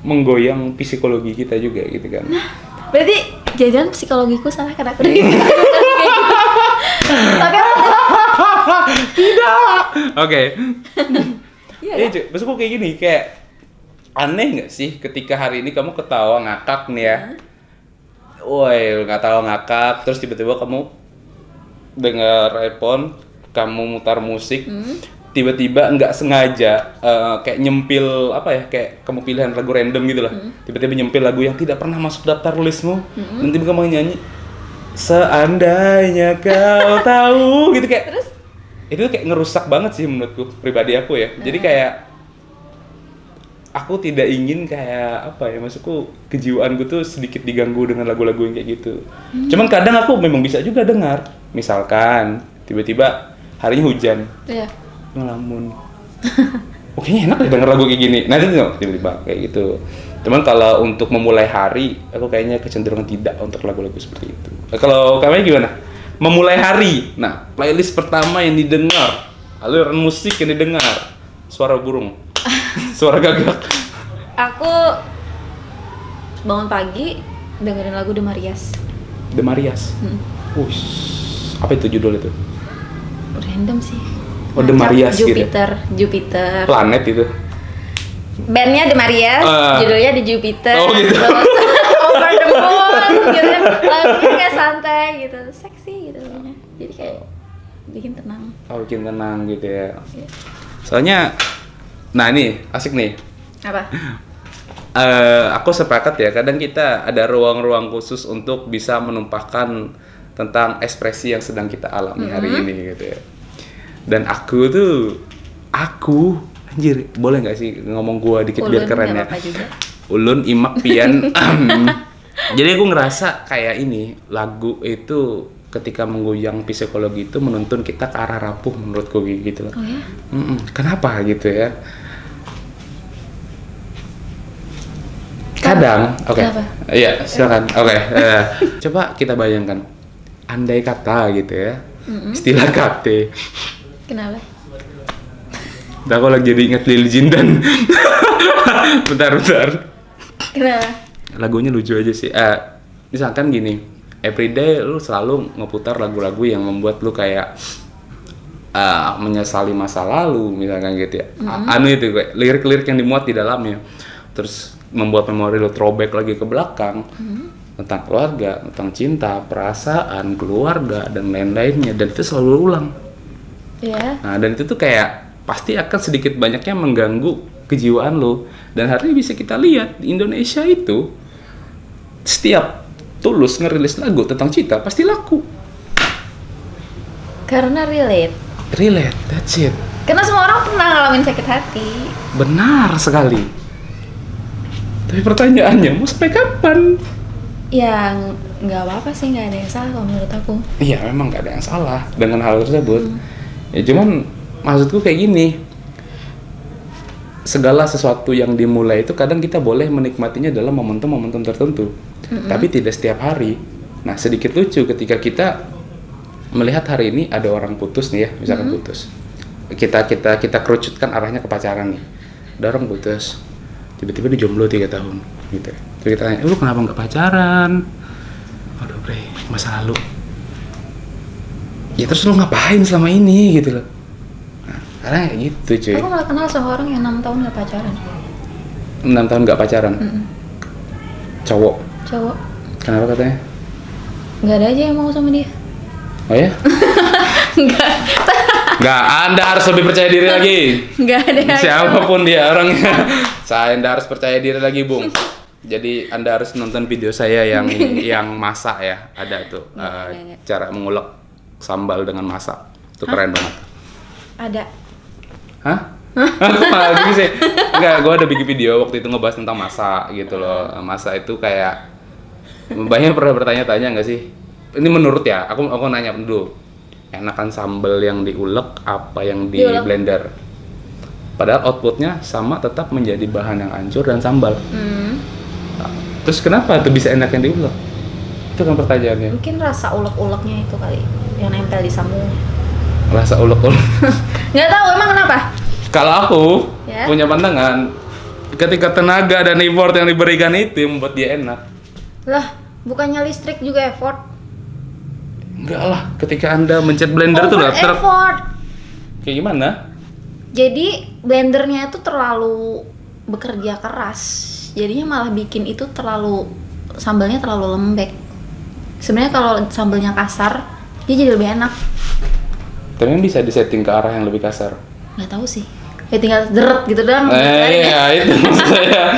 menggoyang psikologi kita juga gitu kan. Nah, berarti jangan psikologiku salah karena aku dengerin kayak gitu. Tapi tidak. Oke. Iya. Maksudku kayak gini, kayak aneh nggak sih ketika hari ini kamu ketawa ngakak nih ya. Woi, ketawa ngakak, terus tiba-tiba kamu dengar iPhone, kamu mutar musik, tiba-tiba nggak sengaja kayak nyempil apa ya, kayak kamu pilihan lagu random gitu lah. Tiba-tiba nyempil lagu yang tidak pernah masuk daftar listmu, nanti kamu nyanyi seandainya kau tahu gitu kayak. Terus? Itu kayak ngerusak banget sih menurutku, pribadi aku ya. Jadi kayak aku tidak ingin kayak apa ya, maksudku kejiwaanku tuh sedikit diganggu dengan lagu-lagu yang kayak gitu. Cuman kadang aku memang bisa juga dengar. Misalkan tiba-tiba harinya hujan. Iya. Ngelamun. Oke, enak deh denger lagu kayak gini. Nah, itu tiba-tiba kayak gitu. Cuman kalau untuk memulai hari, aku kayaknya kecenderungan tidak untuk lagu-lagu seperti itu. Kalau kamu gimana? Memulai hari. Nah, playlist pertama yang didengar, aliran musik yang didengar, suara burung, suara gagak. Aku bangun pagi dengerin lagu The Marias. The Marias. Wush. Apa itu judul itu? Random sih. Oh, The Marias gitu. Jupiter. Planet itu. Bandnya The Marias, judulnya The Jupiter. Oh gitu. Terus Over the Moon gitu. Lagunya kayak santai gitu, seksi gitu lagunya. Jadi kayak bikin tenang. Oh, bikin tenang gitu ya. Soalnya, nah ini asik nih. Apa? Aku sepakat ya, kadang kita ada ruang-ruang khusus untuk bisa menumpahkan tentang ekspresi yang sedang kita alami hari ini gitu ya. Dan aku tuh Aku, anjir, boleh nggak sih ngomong gua dikit biar Ulun, keren nggak ya? apa-apa juga. Ulun, Imak, Pian. Jadi aku ngerasa kayak ini, lagu itu ketika menggoyang psikologi itu menuntun kita ke arah rapuh menurutku gitu loh. Oh ya? Kenapa gitu ya? Kadang, oke. Kenapa? Iya, silakan. Oke. Coba kita bayangkan, andai kata gitu ya, istilah KT. Kenapa? Udah aku lagi jadi ingat Lil Jindan. Bentar. Kenapa? Lagunya lucu aja sih. Misalkan gini, everyday lu selalu ngeputar lagu-lagu yang membuat lu kayak menyesali masa lalu, misalkan gitu ya. Anu itu kayak lirik-lirik yang dimuat di dalamnya. Terus membuat memori lu throwback lagi ke belakang. Tentang keluarga, tentang cinta, perasaan, keluarga, dan lain-lainnya. Dan itu selalu ulang. Iya. Nah, dan itu tuh kayak pasti akan sedikit banyaknya mengganggu kejiwaan lo. Dan hari ini bisa kita lihat di Indonesia itu setiap Tulus ngerilis lagu tentang cinta pasti laku. Karena relate. Relate, that's it. Karena semua orang pernah ngalamin sakit hati. Benar sekali. Tapi pertanyaannya mau sampai kapan? Ya nggak apa-apa sih, nggak ada yang salah kalau menurut aku. Iya, memang gak ada yang salah dengan hal tersebut. Ya cuman maksudku kayak gini. Segala sesuatu yang dimulai itu kadang kita boleh menikmatinya dalam momentum-momentum tertentu. Tapi tidak setiap hari. Nah, sedikit lucu ketika kita melihat hari ini ada orang putus nih ya, misalkan putus. Kita kerucutkan arahnya ke pacaran nih. Ada orang putus. Tiba-tiba dia jomblo 3 tahun gitu. Terus kita tanya, "Lu kenapa nggak pacaran?" Aduh, bre, masa lalu. Ya terus lu ngapain selama ini gitu loh. Nah, karena kayak gitu, cuy. Aku malah kenal seorang yang 6 tahun nggak pacaran. 6 tahun nggak pacaran. Cowok. Kenapa katanya? Nggak ada aja yang mau sama dia. Oh ya? Nggak, Anda harus lebih percaya diri lagi. Nggak ada. Siapapun dia orangnya. Anda harus percaya diri lagi, Bung. Jadi Anda harus nonton video saya yang masak ya. Ada tuh cara mengulek sambal dengan masak. Itu keren banget. Ada. Hah? Aku malah gini sih. Enggak, gue ada bikin video waktu itu ngebahas tentang masak gitu loh. Masak itu kayak banyak pernah bertanya-tanya nggak sih? Ini menurut ya, aku nanya dulu. Enakan sambal yang diulek apa yang di blender? Padahal outputnya sama, tetap menjadi bahan yang hancur dan sambal. Nah, terus kenapa tuh bisa enak yang diulek? Itu kan pertanyaannya. Mungkin rasa ulek-uleknya itu kali yang nempel di sambungnya. Rasa ulek-ulek. Nggak tahu emang kenapa? Kalau aku Ya. punya pandangan, ketika tenaga dan effort yang diberikan itu yang membuat dia enak. Lah, bukannya listrik juga effort? Enggak lah, ketika Anda mencet blender tuh lah effort. kayak gimana? Jadi blendernya itu terlalu bekerja keras. Jadinya malah bikin itu sambalnya terlalu lembek. Sebenarnya kalau sambalnya kasar, dia jadi lebih enak. Tapi kan bisa disetting ke arah yang lebih kasar. Nggak tahu sih. Ya tinggal deret gitu doang. Iya, itu maksud saya.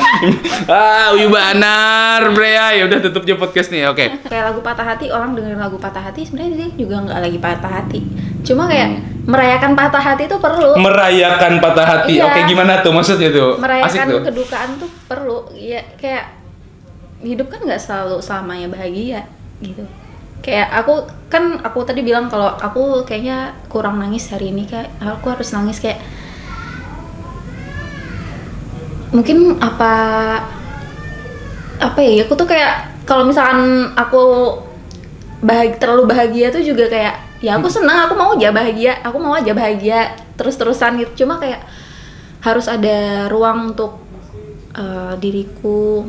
Uyu banar, bre ya. Udah tutup aja podcast nih, oke. Kayak lagu patah hati, orang dengerin lagu patah hati sebenarnya dia juga nggak lagi patah hati. Cuma kayak merayakan patah hati itu perlu. Merayakan patah hati. Iya. Oke, gimana tuh maksudnya tuh? Asik Merayakan tuh. kedukaan tuh perlu. Ya kayak hidup kan nggak selalu selamanya bahagia gitu. Kayak aku tadi bilang kalau aku kayaknya kurang nangis hari ini, kayak aku harus nangis kayak mungkin apa ya, aku tuh kayak kalau misalkan aku terlalu bahagia tuh juga kayak ya aku senang, aku mau aja bahagia terus-terusan gitu. Cuma kayak harus ada ruang untuk diriku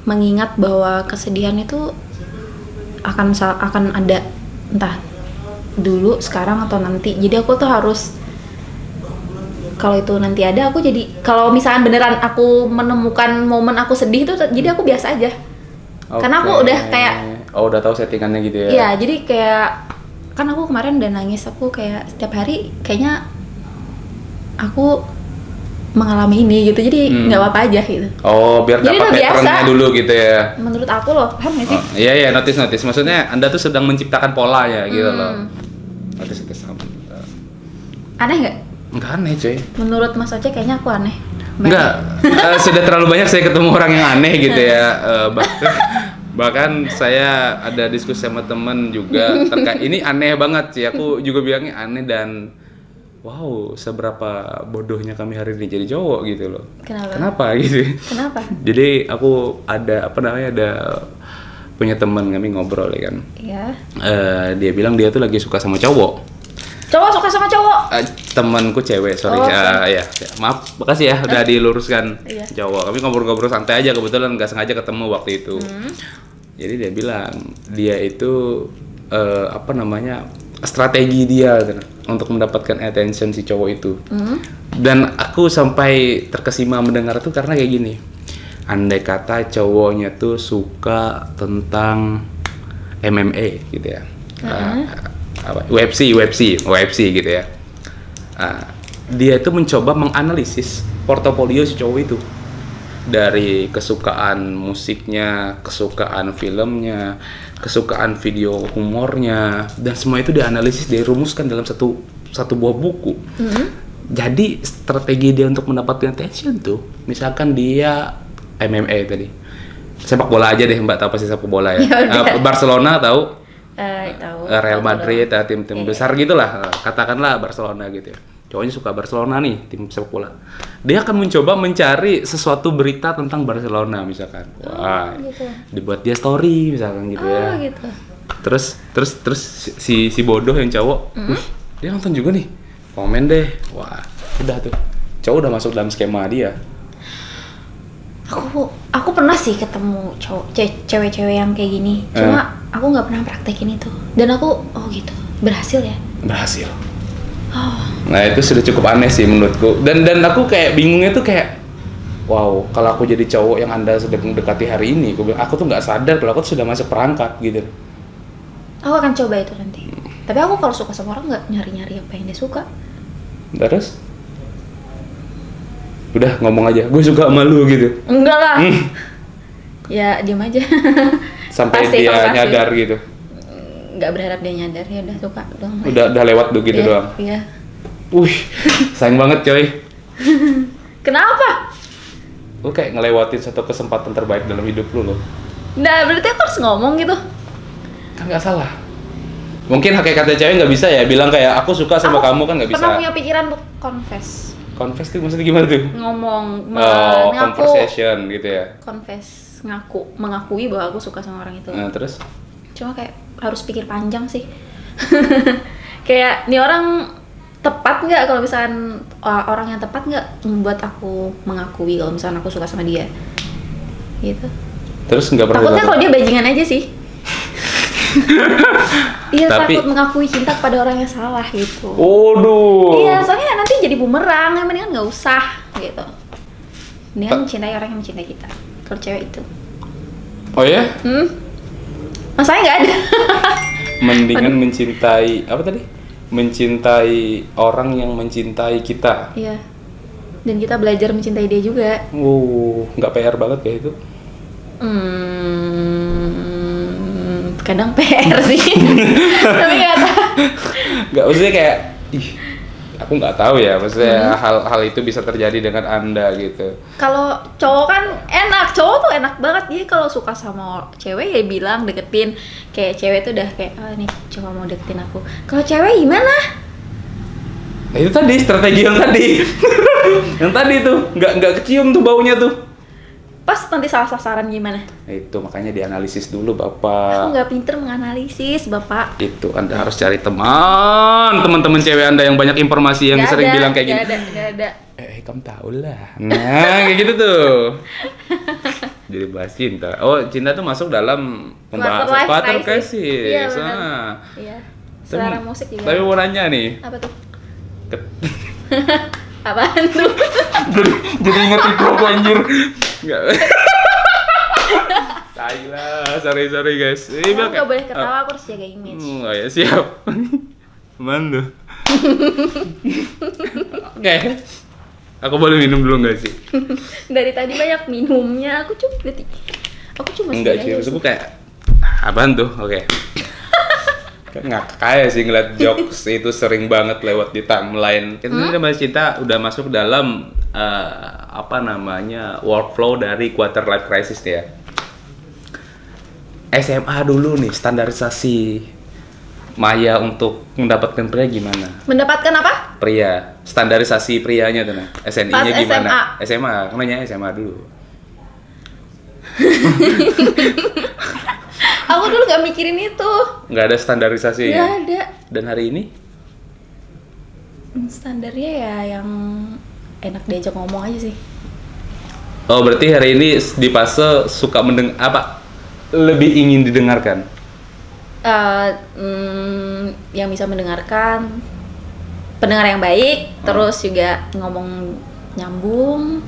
mengingat bahwa kesedihan itu akan ada entah dulu, sekarang atau nanti. Jadi aku tuh harus, kalau itu nanti ada, aku jadi kalau misalkan beneran aku menemukan momen aku sedih tuh, jadi aku biasa aja. Karena aku udah kayak udah tahu settingannya gitu ya. Iya, jadi kayak kan aku kemarin udah nangis, aku kayak setiap hari kayaknya aku mengalami ini gitu, jadi nggak apa-apa aja gitu. Oh, biar Jadi dapat udah biasa. patternnya dulu gitu ya. Menurut aku loh, paham nggak sih? Iya, notice. Maksudnya Anda tuh sedang menciptakan pola ya gitu loh. Notice. Aneh nggak? Enggak aneh cuy. Menurut Mas Oce kayaknya aku aneh. Enggak, sudah terlalu banyak saya ketemu orang yang aneh gitu ya. Bahkan saya ada diskusi sama temen juga terkait ini aneh banget sih. Aku juga bilangnya aneh dan wow, seberapa bodohnya kami hari ini jadi cowok gitu loh. Kenapa gitu? Kenapa? Jadi aku ada punya teman kami ngobrol ya kan. Iya. Dia bilang dia tuh lagi suka sama cowok. Cowok suka sama cowok? Temanku cewek, sorry. Oh, Ya, maaf, makasih ya udah diluruskan. Iya. Cowok. Kami ngobrol-ngobrol santai aja, kebetulan nggak sengaja ketemu waktu itu. Jadi dia bilang dia itu strategi dia gitu, untuk mendapatkan attention si cowok itu. Dan aku sampai terkesima mendengar tuh karena kayak gini. Andai kata cowoknya tuh suka tentang MMA gitu ya. UFC gitu ya. Dia itu mencoba menganalisis portofolio si cowok itu. Dari kesukaan musiknya, kesukaan filmnya, kesukaan video humornya, dan semua itu dianalisis, dirumuskan dalam satu buah buku. Jadi strategi dia untuk mendapatkan attention tuh, misalkan dia MMA tadi, sepak bola aja deh Mbak, tahu pasti sepak bola ya. Barcelona tahu? Tahu. Real Madrid, tim-tim besar gitulah, katakanlah Barcelona gitu ya. Cowoknya suka Barcelona nih, tim sepak bola. Dia akan mencoba mencari sesuatu berita tentang Barcelona misalkan. Wah, gitu. Dibuat dia story misalkan gitu ya. Gitu. Terus si bodoh yang cowok, dia nonton juga nih. Komen deh. Wah, udah tuh. Cowok udah masuk dalam skema dia. Aku pernah sih ketemu cewek-cewek yang kayak gini. Cuma aku nggak pernah praktekin itu. Dan aku gitu. Berhasil ya? Berhasil. Nah itu sudah cukup aneh sih menurutku, dan aku kayak bingungnya tuh kayak wow, kalau aku jadi cowok yang Anda sedang mendekati hari ini, aku tuh nggak sadar kalau aku tuh sudah masuk perangkap gitu. Aku akan coba itu nanti. Tapi aku kalau suka sama orang nggak nyari-nyari apa yang dia suka. Terus? Udah ngomong aja, gue suka sama lu gitu. Enggak lah. Ya diam aja. Sampai pasti, dia nyadar gitu. Nggak berharap dia nyadar, ya udah suka doang. Udah lewat tuh gitu doang. Iya. Wih, sayang banget coy. Kenapa? Lu kayak ngelewatin satu kesempatan terbaik dalam hidup lu loh. Nah, berarti aku harus ngomong gitu. Kan nggak salah. Mungkin hakikatnya cewek nggak bisa ya bilang kayak aku suka sama kamu, kan nggak bisa. Pernah punya pikiran untuk confess. Confess tuh maksudnya gimana tuh? Ngomong, conversation gitu ya. Confess, mengakui bahwa aku suka sama orang itu. Nah, terus? Cuma kayak harus pikir panjang sih. Kayak nih orang tepat nggak, kalau misalkan orang yang tepat nggak membuat aku mengakui kalau misalkan aku suka sama dia, gitu. Terus nggak pernah. Takutnya kalau dia bajingan aja sih. Iya, tapi takut mengakui cinta kepada orang yang salah gitu. Waduh. Iya, soalnya nanti jadi bumerang, yang mendingan nggak usah gitu. Mendingan mencintai orang yang mencintai kita. Kalau cewek itu. Oh ya? Masalahnya nggak ada. Mendingan mencintai apa tadi? Mencintai orang yang mencintai kita. Iya. Dan kita belajar mencintai dia juga. Nggak PR banget kayak itu. Kadang PR sih. Tapi nggak tahu. Nggak, maksudnya kayak aku nggak tahu ya, maksudnya hal itu bisa terjadi dengan Anda gitu. Kalau cowok kan enak, cowok tuh enak banget. Jadi kalau suka sama cewek ya bilang, deketin. Kayak cewek tuh udah kayak, oh nih cowok mau deketin aku. Kalau cewek gimana? Nah itu tadi strategi yang tadi. Yang tadi tuh nggak kecium tuh baunya tuh. Pas nanti salah sasaran gimana? Nah, itu makanya dianalisis dulu Bapak. Aku nggak pinter menganalisis Bapak. Itu Anda harus cari teman-teman cewek Anda yang banyak informasi yang sering bilang kayak gini. Gak ada. Kamu tahu lah. Nah kayak gitu tuh. Jadi bahas cinta. Oh, cinta tuh masuk dalam pembahasan quarter crisis. Iya benar. Iya. Selera musik juga. Tapi mau nanya nih. Apa tuh? Apaan tuh? jadi inget itu aku anjir. Enggak. Sorry guys. Kamu nggak boleh ketawa, aku harus jaga image. Oh ya siap. Mandu. Oke. Aku boleh minum dulu nggak sih? Dari tadi banyak minumnya, aku cuma enggak sih, maksudku kayak apaan tuh? Oke. Nggak kayak sih ngeliat jokes itu sering banget lewat di timeline. Kita ini Mas Cinta udah masuk dalam apa namanya workflow dari quarter life crisis ya. SMA dulu nih standarisasi Maya untuk mendapatkan pria gimana? Mendapatkan apa? Pria, standarisasi prianya tuh nah. SNI-nya Pas gimana? SMA. SMA, kan nanya SMA dulu. Aku dulu nggak mikirin itu. Nggak ada standarisasi Nggak ya? ada. Dan hari ini? Standarnya ya yang enak diajak ngomong aja sih. Oh berarti hari ini di fase suka apa? Lebih ingin didengarkan? Yang bisa mendengarkan, pendengar yang baik, terus juga ngomong nyambung.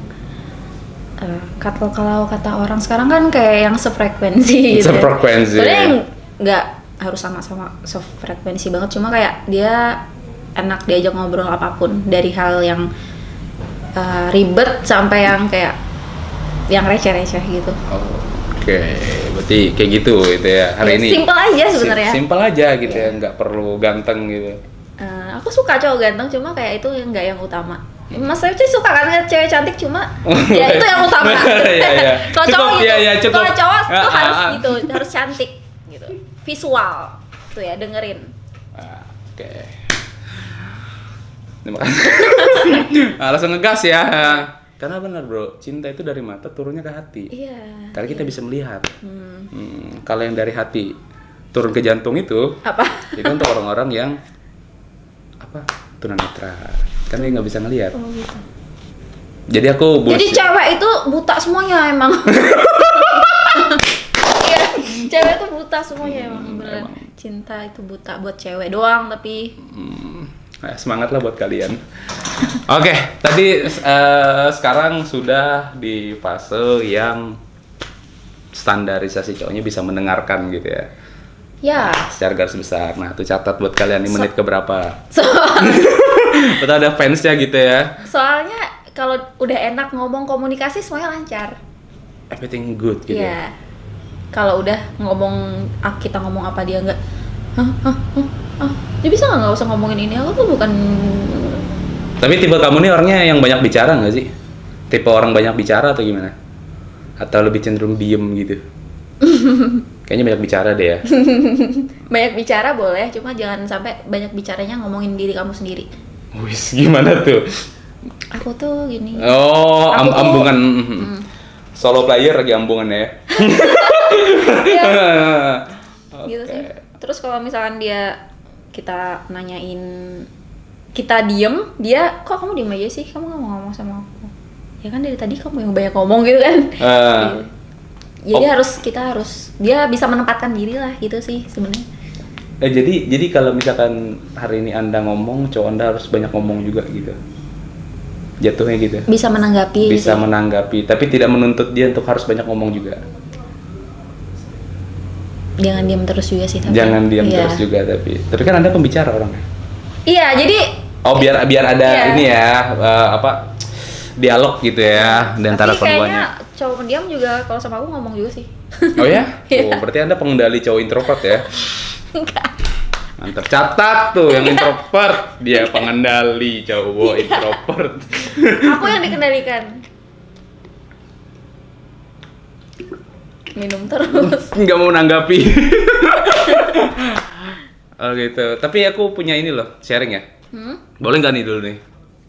Kalau kata orang sekarang kan kayak yang sefrekuensi gitu. Sefrekuensi. Sebenarnya nggak harus sama-sama sefrekuensi banget, cuma kayak dia enak diajak ngobrol apapun, dari hal yang ribet sampai yang kayak yang receh-receh gitu. Oke, berarti kayak gitu ya hari Ya, ini. simple aja sebenarnya. Simple aja gitu ya, nggak perlu ganteng gitu. Aku suka cowok ganteng, cuma kayak itu yang nggak yang utama. Mas saya sih suka kan ngeliat cewek cantik, cuma ya itu yang utama. Iya, iya. Kalau cowok Cukup, gitu, iya, iya, cukup. kalau cowok tuh harus Ah. gitu, harus cantik gitu, visual tuh ya, dengerin. Oke. Terima kasih. Nah, langsung ngegas ya. Karena benar bro, cinta itu dari mata turunnya ke hati. Iya. Karena kita bisa melihat. Kalau yang dari hati turun ke jantung itu Apa? untuk orang-orang yang apa tunanetra. Kan dia nggak bisa ngelihat. Oh gitu. Jadi aku Jadi cewek itu buta semuanya emang. Iya, cewek itu buta semuanya emang bener. emang. Cinta itu buta buat cewek doang, tapi Semangat lah buat kalian. Oke, tadi sekarang sudah di fase yang standarisasi cowoknya bisa mendengarkan gitu ya. ya. Secara garis besar. Nah, tuh catat buat kalian ini menit keberapa. So- Betul ada fansnya gitu ya. soalnya kalau udah enak ngomong komunikasi semuanya lancar. Everything good gitu. Iya. Kalau udah kita ngomong apa dia nggak, dia bisa nggak usah ngomongin ini, aku tuh bukan. Tapi tipe kamu nih orangnya yang banyak bicara nggak sih? Tipe orang banyak bicara atau gimana? Atau lebih cenderung diem gitu? Kayaknya banyak bicara deh ya. Banyak bicara boleh, cuma jangan sampai banyak bicaranya ngomongin diri kamu sendiri. Wis, gimana tuh? Aku tuh gini. Oh, Aku tuh- ambungan. Solo player lagi ambungan ya. Iya, Oke. gitu sih. Terus kalau misalkan kita nanyain, kita diem, dia kok kamu diem aja sih, kamu nggak mau ngomong sama aku. Ya kan dari tadi kamu yang banyak ngomong gitu kan. Gitu. Jadi kita harus dia bisa menempatkan diri lah gitu sih sebenarnya. Jadi kalau misalkan hari ini Anda ngomong, cowok Anda harus banyak ngomong juga gitu. Jatuhnya gitu. Bisa menanggapi. Bisa gitu. menanggapi, tapi tidak menuntut dia untuk harus banyak ngomong juga. Jangan diam terus juga sih. Tapi. Jangan diam Iya. terus juga tapi kan Anda pembicara orangnya. Iya, jadi. Oh, biar ada Iya. ini ya, dialog gitu ya di antara Tapi kayaknya keduanya. cowok pendiam juga kalau sama aku ngomong juga sih. Oh ya? Iya. Oh, berarti Anda pengendali cowok introvert ya? Enggak. Mantap, catat tuh yang introvert. Dia pengendali cowok introvert. Aku yang dikendalikan. Minum terus. Nggak mau nanggapi. Oh gitu. Tapi aku punya ini loh, sharing ya. Boleh nggak nih dulu nih?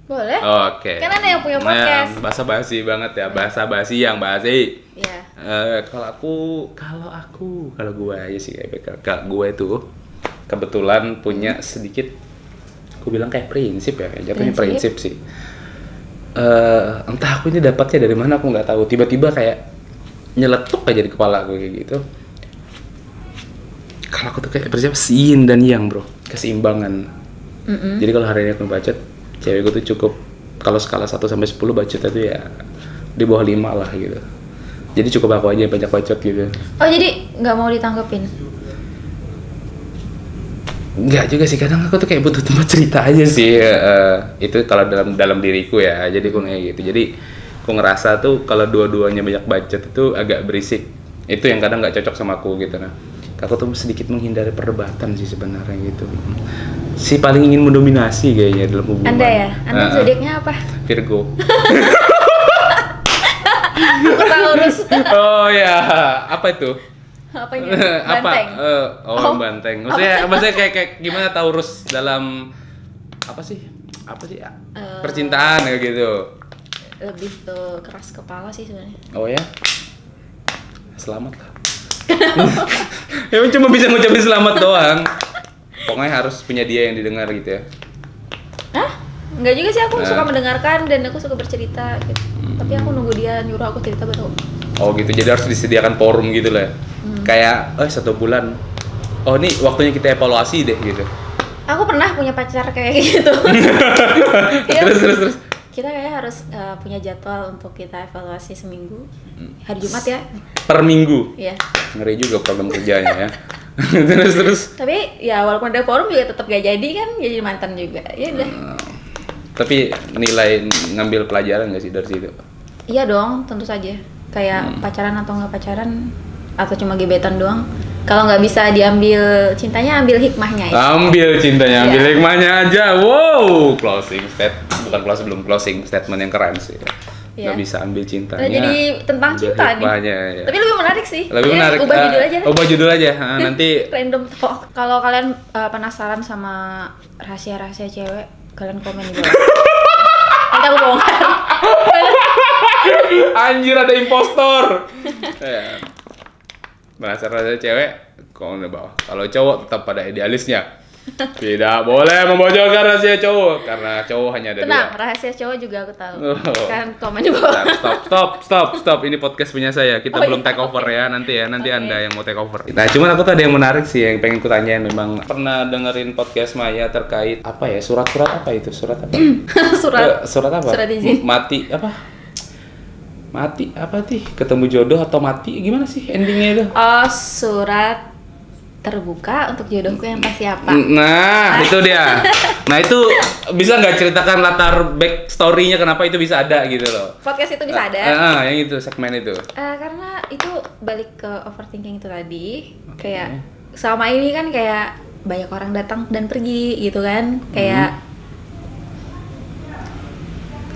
Boleh? Oke. Kan ada yang punya podcast. Bahasa basi banget ya, bahasa basi yang basi. Iya. Kalau gue aja sih, kayak gue itu kebetulan punya sedikit, aku bilang kayak prinsip ya, jatuhnya prinsip sih. Entah aku ini dapatnya dari mana aku nggak tahu. Tiba-tiba kayak nyeletuk aja di kepala gue kayak gitu. Kalau aku tuh kayak prinsip yin dan yang bro, keseimbangan. Jadi kalau hari ini aku bacot, cewek gue tuh cukup kalau skala 1 sampai 10 bacot itu ya di bawah 5 lah gitu. Jadi cukup aku aja yang banyak bacot gitu. Oh, jadi nggak mau ditanggepin? Enggak juga sih, kadang aku tuh kayak butuh tempat cerita aja sih. Itu kalau dalam diriku ya. Jadi aku kayak gitu. Jadi aku ngerasa tuh kalau dua-duanya banyak bacot itu agak berisik. Itu yang kadang nggak cocok sama aku gitu nah. Aku tuh sedikit menghindari perdebatan sih sebenarnya gitu. Si paling ingin mendominasi kayaknya dalam hubungan. Anda ya? Anda zodiaknya apa? Virgo. Aku Taurus. Oh ya, apa itu? Apanya? Apa? Banteng. Banteng. Maksudnya kayak gimana Taurus dalam apa sih? Apa sih? Percintaan kayak gitu. Lebih ke keras kepala sih sebenarnya. Oh ya? Selamat lah. Emang cuma bisa ngucapin selamat doang. Pokoknya harus punya dia yang didengar gitu ya. Hah? Enggak juga sih, aku suka mendengarkan dan aku suka bercerita gitu. Tapi aku nunggu dia nyuruh aku cerita baru. Oh gitu, jadi harus disediakan forum gitu lah ya. Kayak, 1 bulan. Oh ini waktunya kita evaluasi deh gitu. Aku pernah punya pacar kayak gitu. Ya, Terus. kita kayak harus punya jadwal untuk kita evaluasi seminggu. Hari Jumat ya. Per minggu. Iya. Ngeri juga program kerjanya ya. terus. Tapi ya walaupun ada forum juga tetap gak jadi kan, jadi mantan juga. Ya udah. Tapi nilai ngambil pelajaran nggak sih dari situ? Iya dong, tentu saja. Kayak pacaran atau nggak pacaran atau cuma gebetan doang. Kalau nggak bisa diambil cintanya, ambil hikmahnya. Ambil cintanya, ambil Iya. hikmahnya aja. Wow, belum closing statement yang keren sih. Iya. Nggak bisa ambil cintanya. Nah, jadi tentang ambil cinta nih. hikmahnya, ya. Tapi lebih menarik sih. Lebih Ya, menarik. Ubah judul aja deh. Ubah judul aja. Nanti Random talk. Kalau kalian penasaran sama rahasia-rahasia cewek, kalian komen di bawah. Nanti aku bongkar. anjir ada impostor. Ya. Bahasa rasa cewek, komen di bawah. Kalau cowok tetap pada idealisnya. Tidak boleh membocorkan rahasia cowok karena cowok hanya ada Tenang, dua. rahasia cowok juga aku tahu. Oh. Kan komen di bawah. Stop. Ini podcast punya saya. Kita belum iya. take over ya. Nanti Oke. Anda yang mau take over. Nah, cuman aku tuh ada yang menarik sih yang pengen kutanyain. Memang pernah dengerin podcast Maya terkait apa ya? Surat-surat apa itu? Surat apa? Surat apa? Surat izin. Mati apa? Mati apa sih? Ketemu jodoh atau mati? Gimana sih endingnya itu? Oh, surat terbuka untuk jodohku yang pasti apa? Nah, itu dia. Nah, itu bisa nggak ceritakan latar back story-nya kenapa itu bisa ada gitu loh? Podcast itu bisa ada. Yang itu segmen itu. Karena itu balik ke overthinking itu tadi. Kayak selama ini kan kayak banyak orang datang dan pergi gitu kan. Kayak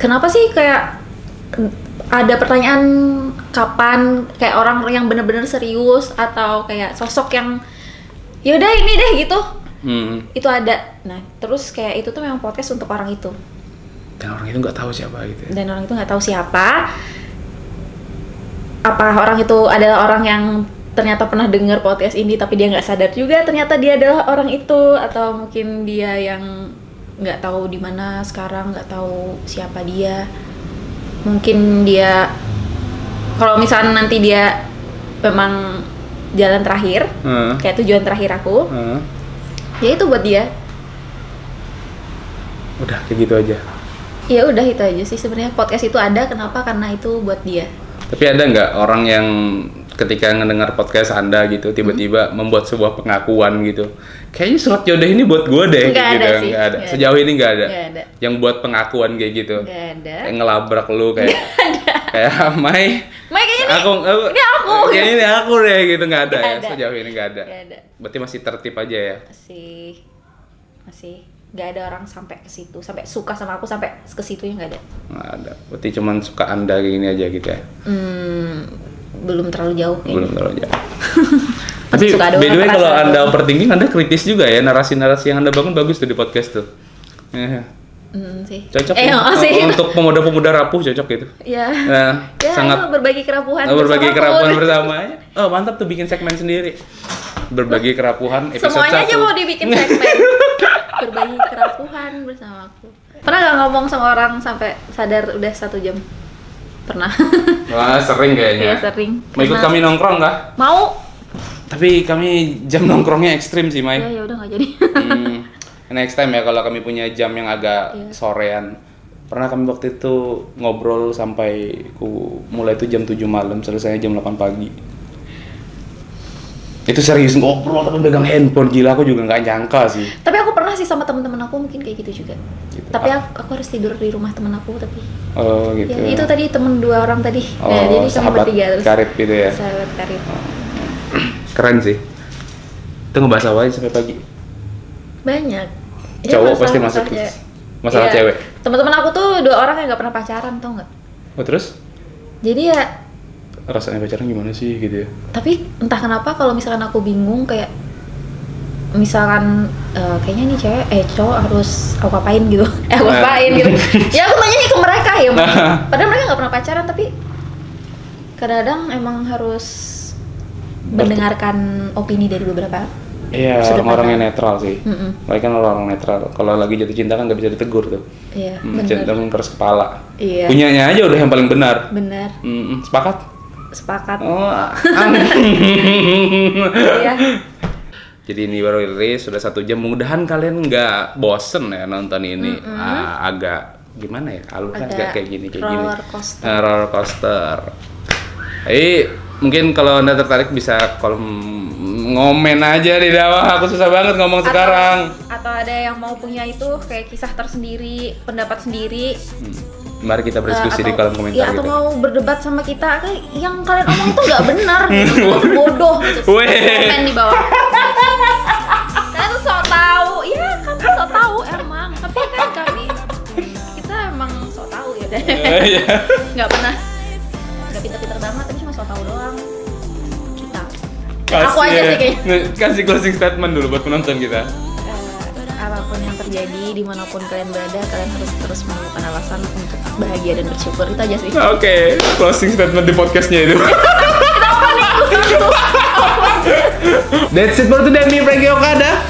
kenapa sih kayak ada pertanyaan kapan kayak orang yang bener-bener serius atau kayak sosok yang yaudah ini deh gitu. Itu ada. Nah, terus kayak itu tuh memang podcast untuk orang itu. Dan orang itu nggak tahu siapa gitu. Dan orang itu nggak tahu siapa. Apa orang itu adalah orang yang ternyata pernah dengar podcast ini tapi dia nggak sadar juga ternyata dia adalah orang itu, atau mungkin dia yang nggak tahu di mana sekarang, nggak tahu siapa dia. Mungkin dia kalau misalnya nanti dia memang jalan terakhir, kayak tujuan terakhir aku, ya itu buat dia. Udah kayak gitu aja. Ya udah itu aja sih sebenarnya. Podcast itu ada kenapa? Karena itu buat dia. Tapi ada nggak orang yang ketika ngedengar podcast Anda gitu tiba-tiba membuat sebuah pengakuan gitu? Kayaknya surat jodoh ini buat gue deh. Nggak gitu. ada sih. Nggak ada. Nggak Sejauh ini nggak ada. Nggak ada. Yang buat pengakuan kayak gitu. Nggak ada. Kayak ngelabrak lu kayak. Kayak Mai kayaknya aku ini aku. Kayaknya ini aku deh gitu, nggak ada Nggak ya. ada. Sejauh ini nggak ada. Nggak ada. Berarti masih tertib aja ya. Masih nggak ada orang sampai ke situ, sampai suka sama aku sampai ke situ ya nggak ada. Nggak ada. Berarti cuman suka Anda kayak gini aja gitu ya. Belum terlalu jauh. Belum terlalu jauh. Masih Tapi suka ada by the way orang kalau perasaan. Anda overthinking, Anda kritis juga ya, narasi-narasi yang Anda bangun bagus tuh di podcast tuh. Sih. Cocok ya. Sih. untuk pemuda-pemuda rapuh cocok gitu. Ya. Nah, Ya, sangat itu berbagi kerapuhan. berbagi bersama kerapuhan pun. bersama. Oh, mantap tuh bikin segmen sendiri. Berbagi kerapuhan episode 1. Semuanya aja mau dibikin segmen. Berbagi kerapuhan bersama aku. Pernah gak ngomong sama orang sampai sadar udah 1 jam? Pernah. Wah, sering kayaknya. Iya, sering. Mau ikut Karena- kami nongkrong nggak? Mau. Tapi kami jam nongkrongnya ekstrim sih, Mai. Ya udah nggak jadi. Next time ya kalau kami punya jam yang agak Iya. sorean. Pernah kami waktu itu ngobrol sampai mulai itu jam 7 malam, selesai jam 8 pagi. Itu serius ngobrol tapi pegang handphone, gila, aku juga nggak nyangka sih. Tapi aku pernah sih sama teman-teman aku mungkin kayak gitu juga. Gitu. Tapi aku harus tidur di rumah teman aku tapi. Oh gitu. Ya, itu tadi temen 2 orang tadi. Oh, Nah, jadi kami sahabat bertiga terus. karib gitu ya. Sahabat karib. Keren sih. Itu ngebahas apa aja sampai pagi? Banyak. Ya, Cowok pasti masuk masalah Iya. cewek. Teman-teman aku tuh 2 orang yang nggak pernah pacaran, tau nggak? Oh terus Jadi ya, rasanya pacaran gimana sih gitu ya? tapi entah kenapa kalau misalkan aku bingung kayak misalkan kayaknya nih cowok harus aku apain gitu. Aku apain gitu. Ya aku tanya nih ke mereka ya. Padahal mereka nggak pernah pacaran, tapi kadang-kadang emang harus mendengarkan opini dari beberapa. Iya, Sudut orang-orang yang pandang. netral sih. Mereka kan orang netral. Kalau lagi jatuh cinta kan nggak bisa ditegur tuh. Iya, benar. Cenderung keras kepala. Iya. Punyanya aja udah yang paling benar. Benar. Sepakat? Sepakat. Oh. Iya. Jadi ini baru rilis sudah 1 jam. Mudah-mudahan kalian nggak bosen ya nonton ini. Agak gimana ya? Alurnya agak kayak gini. Roller coaster. Roller coaster. Mungkin kalau Anda tertarik bisa ngomen aja di bawah. Aku susah banget ngomong sekarang. Atau ada yang mau punya itu kayak kisah tersendiri, pendapat sendiri. Mari kita berdiskusi di kolom komentar ya, atau gitu. mau berdebat sama kita, kayak yang kalian omong itu nggak benar gitu, itu bodoh gitu. Weh. Komen di bawah. Kalian tuh sok tahu, ya kami sok tahu emang. Tapi kan kita emang sok tahu ya deh. Iya. Nggak pernah, nggak pintar-pintar banget, tapi cuma sok tahu doang. Kita. Aku aja sih kayaknya. Kasih closing statement dulu buat penonton kita. Apapun yang terjadi, dimanapun kalian berada, kalian harus terus menemukan alasan untuk bahagia dan bersyukur. Itu aja sih. Oke, closing statement di podcastnya itu. That's it for today, me Frankie Okada.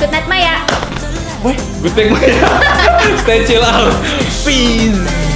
Good night Maya. Good night, Maya. Stay chill out. Peace.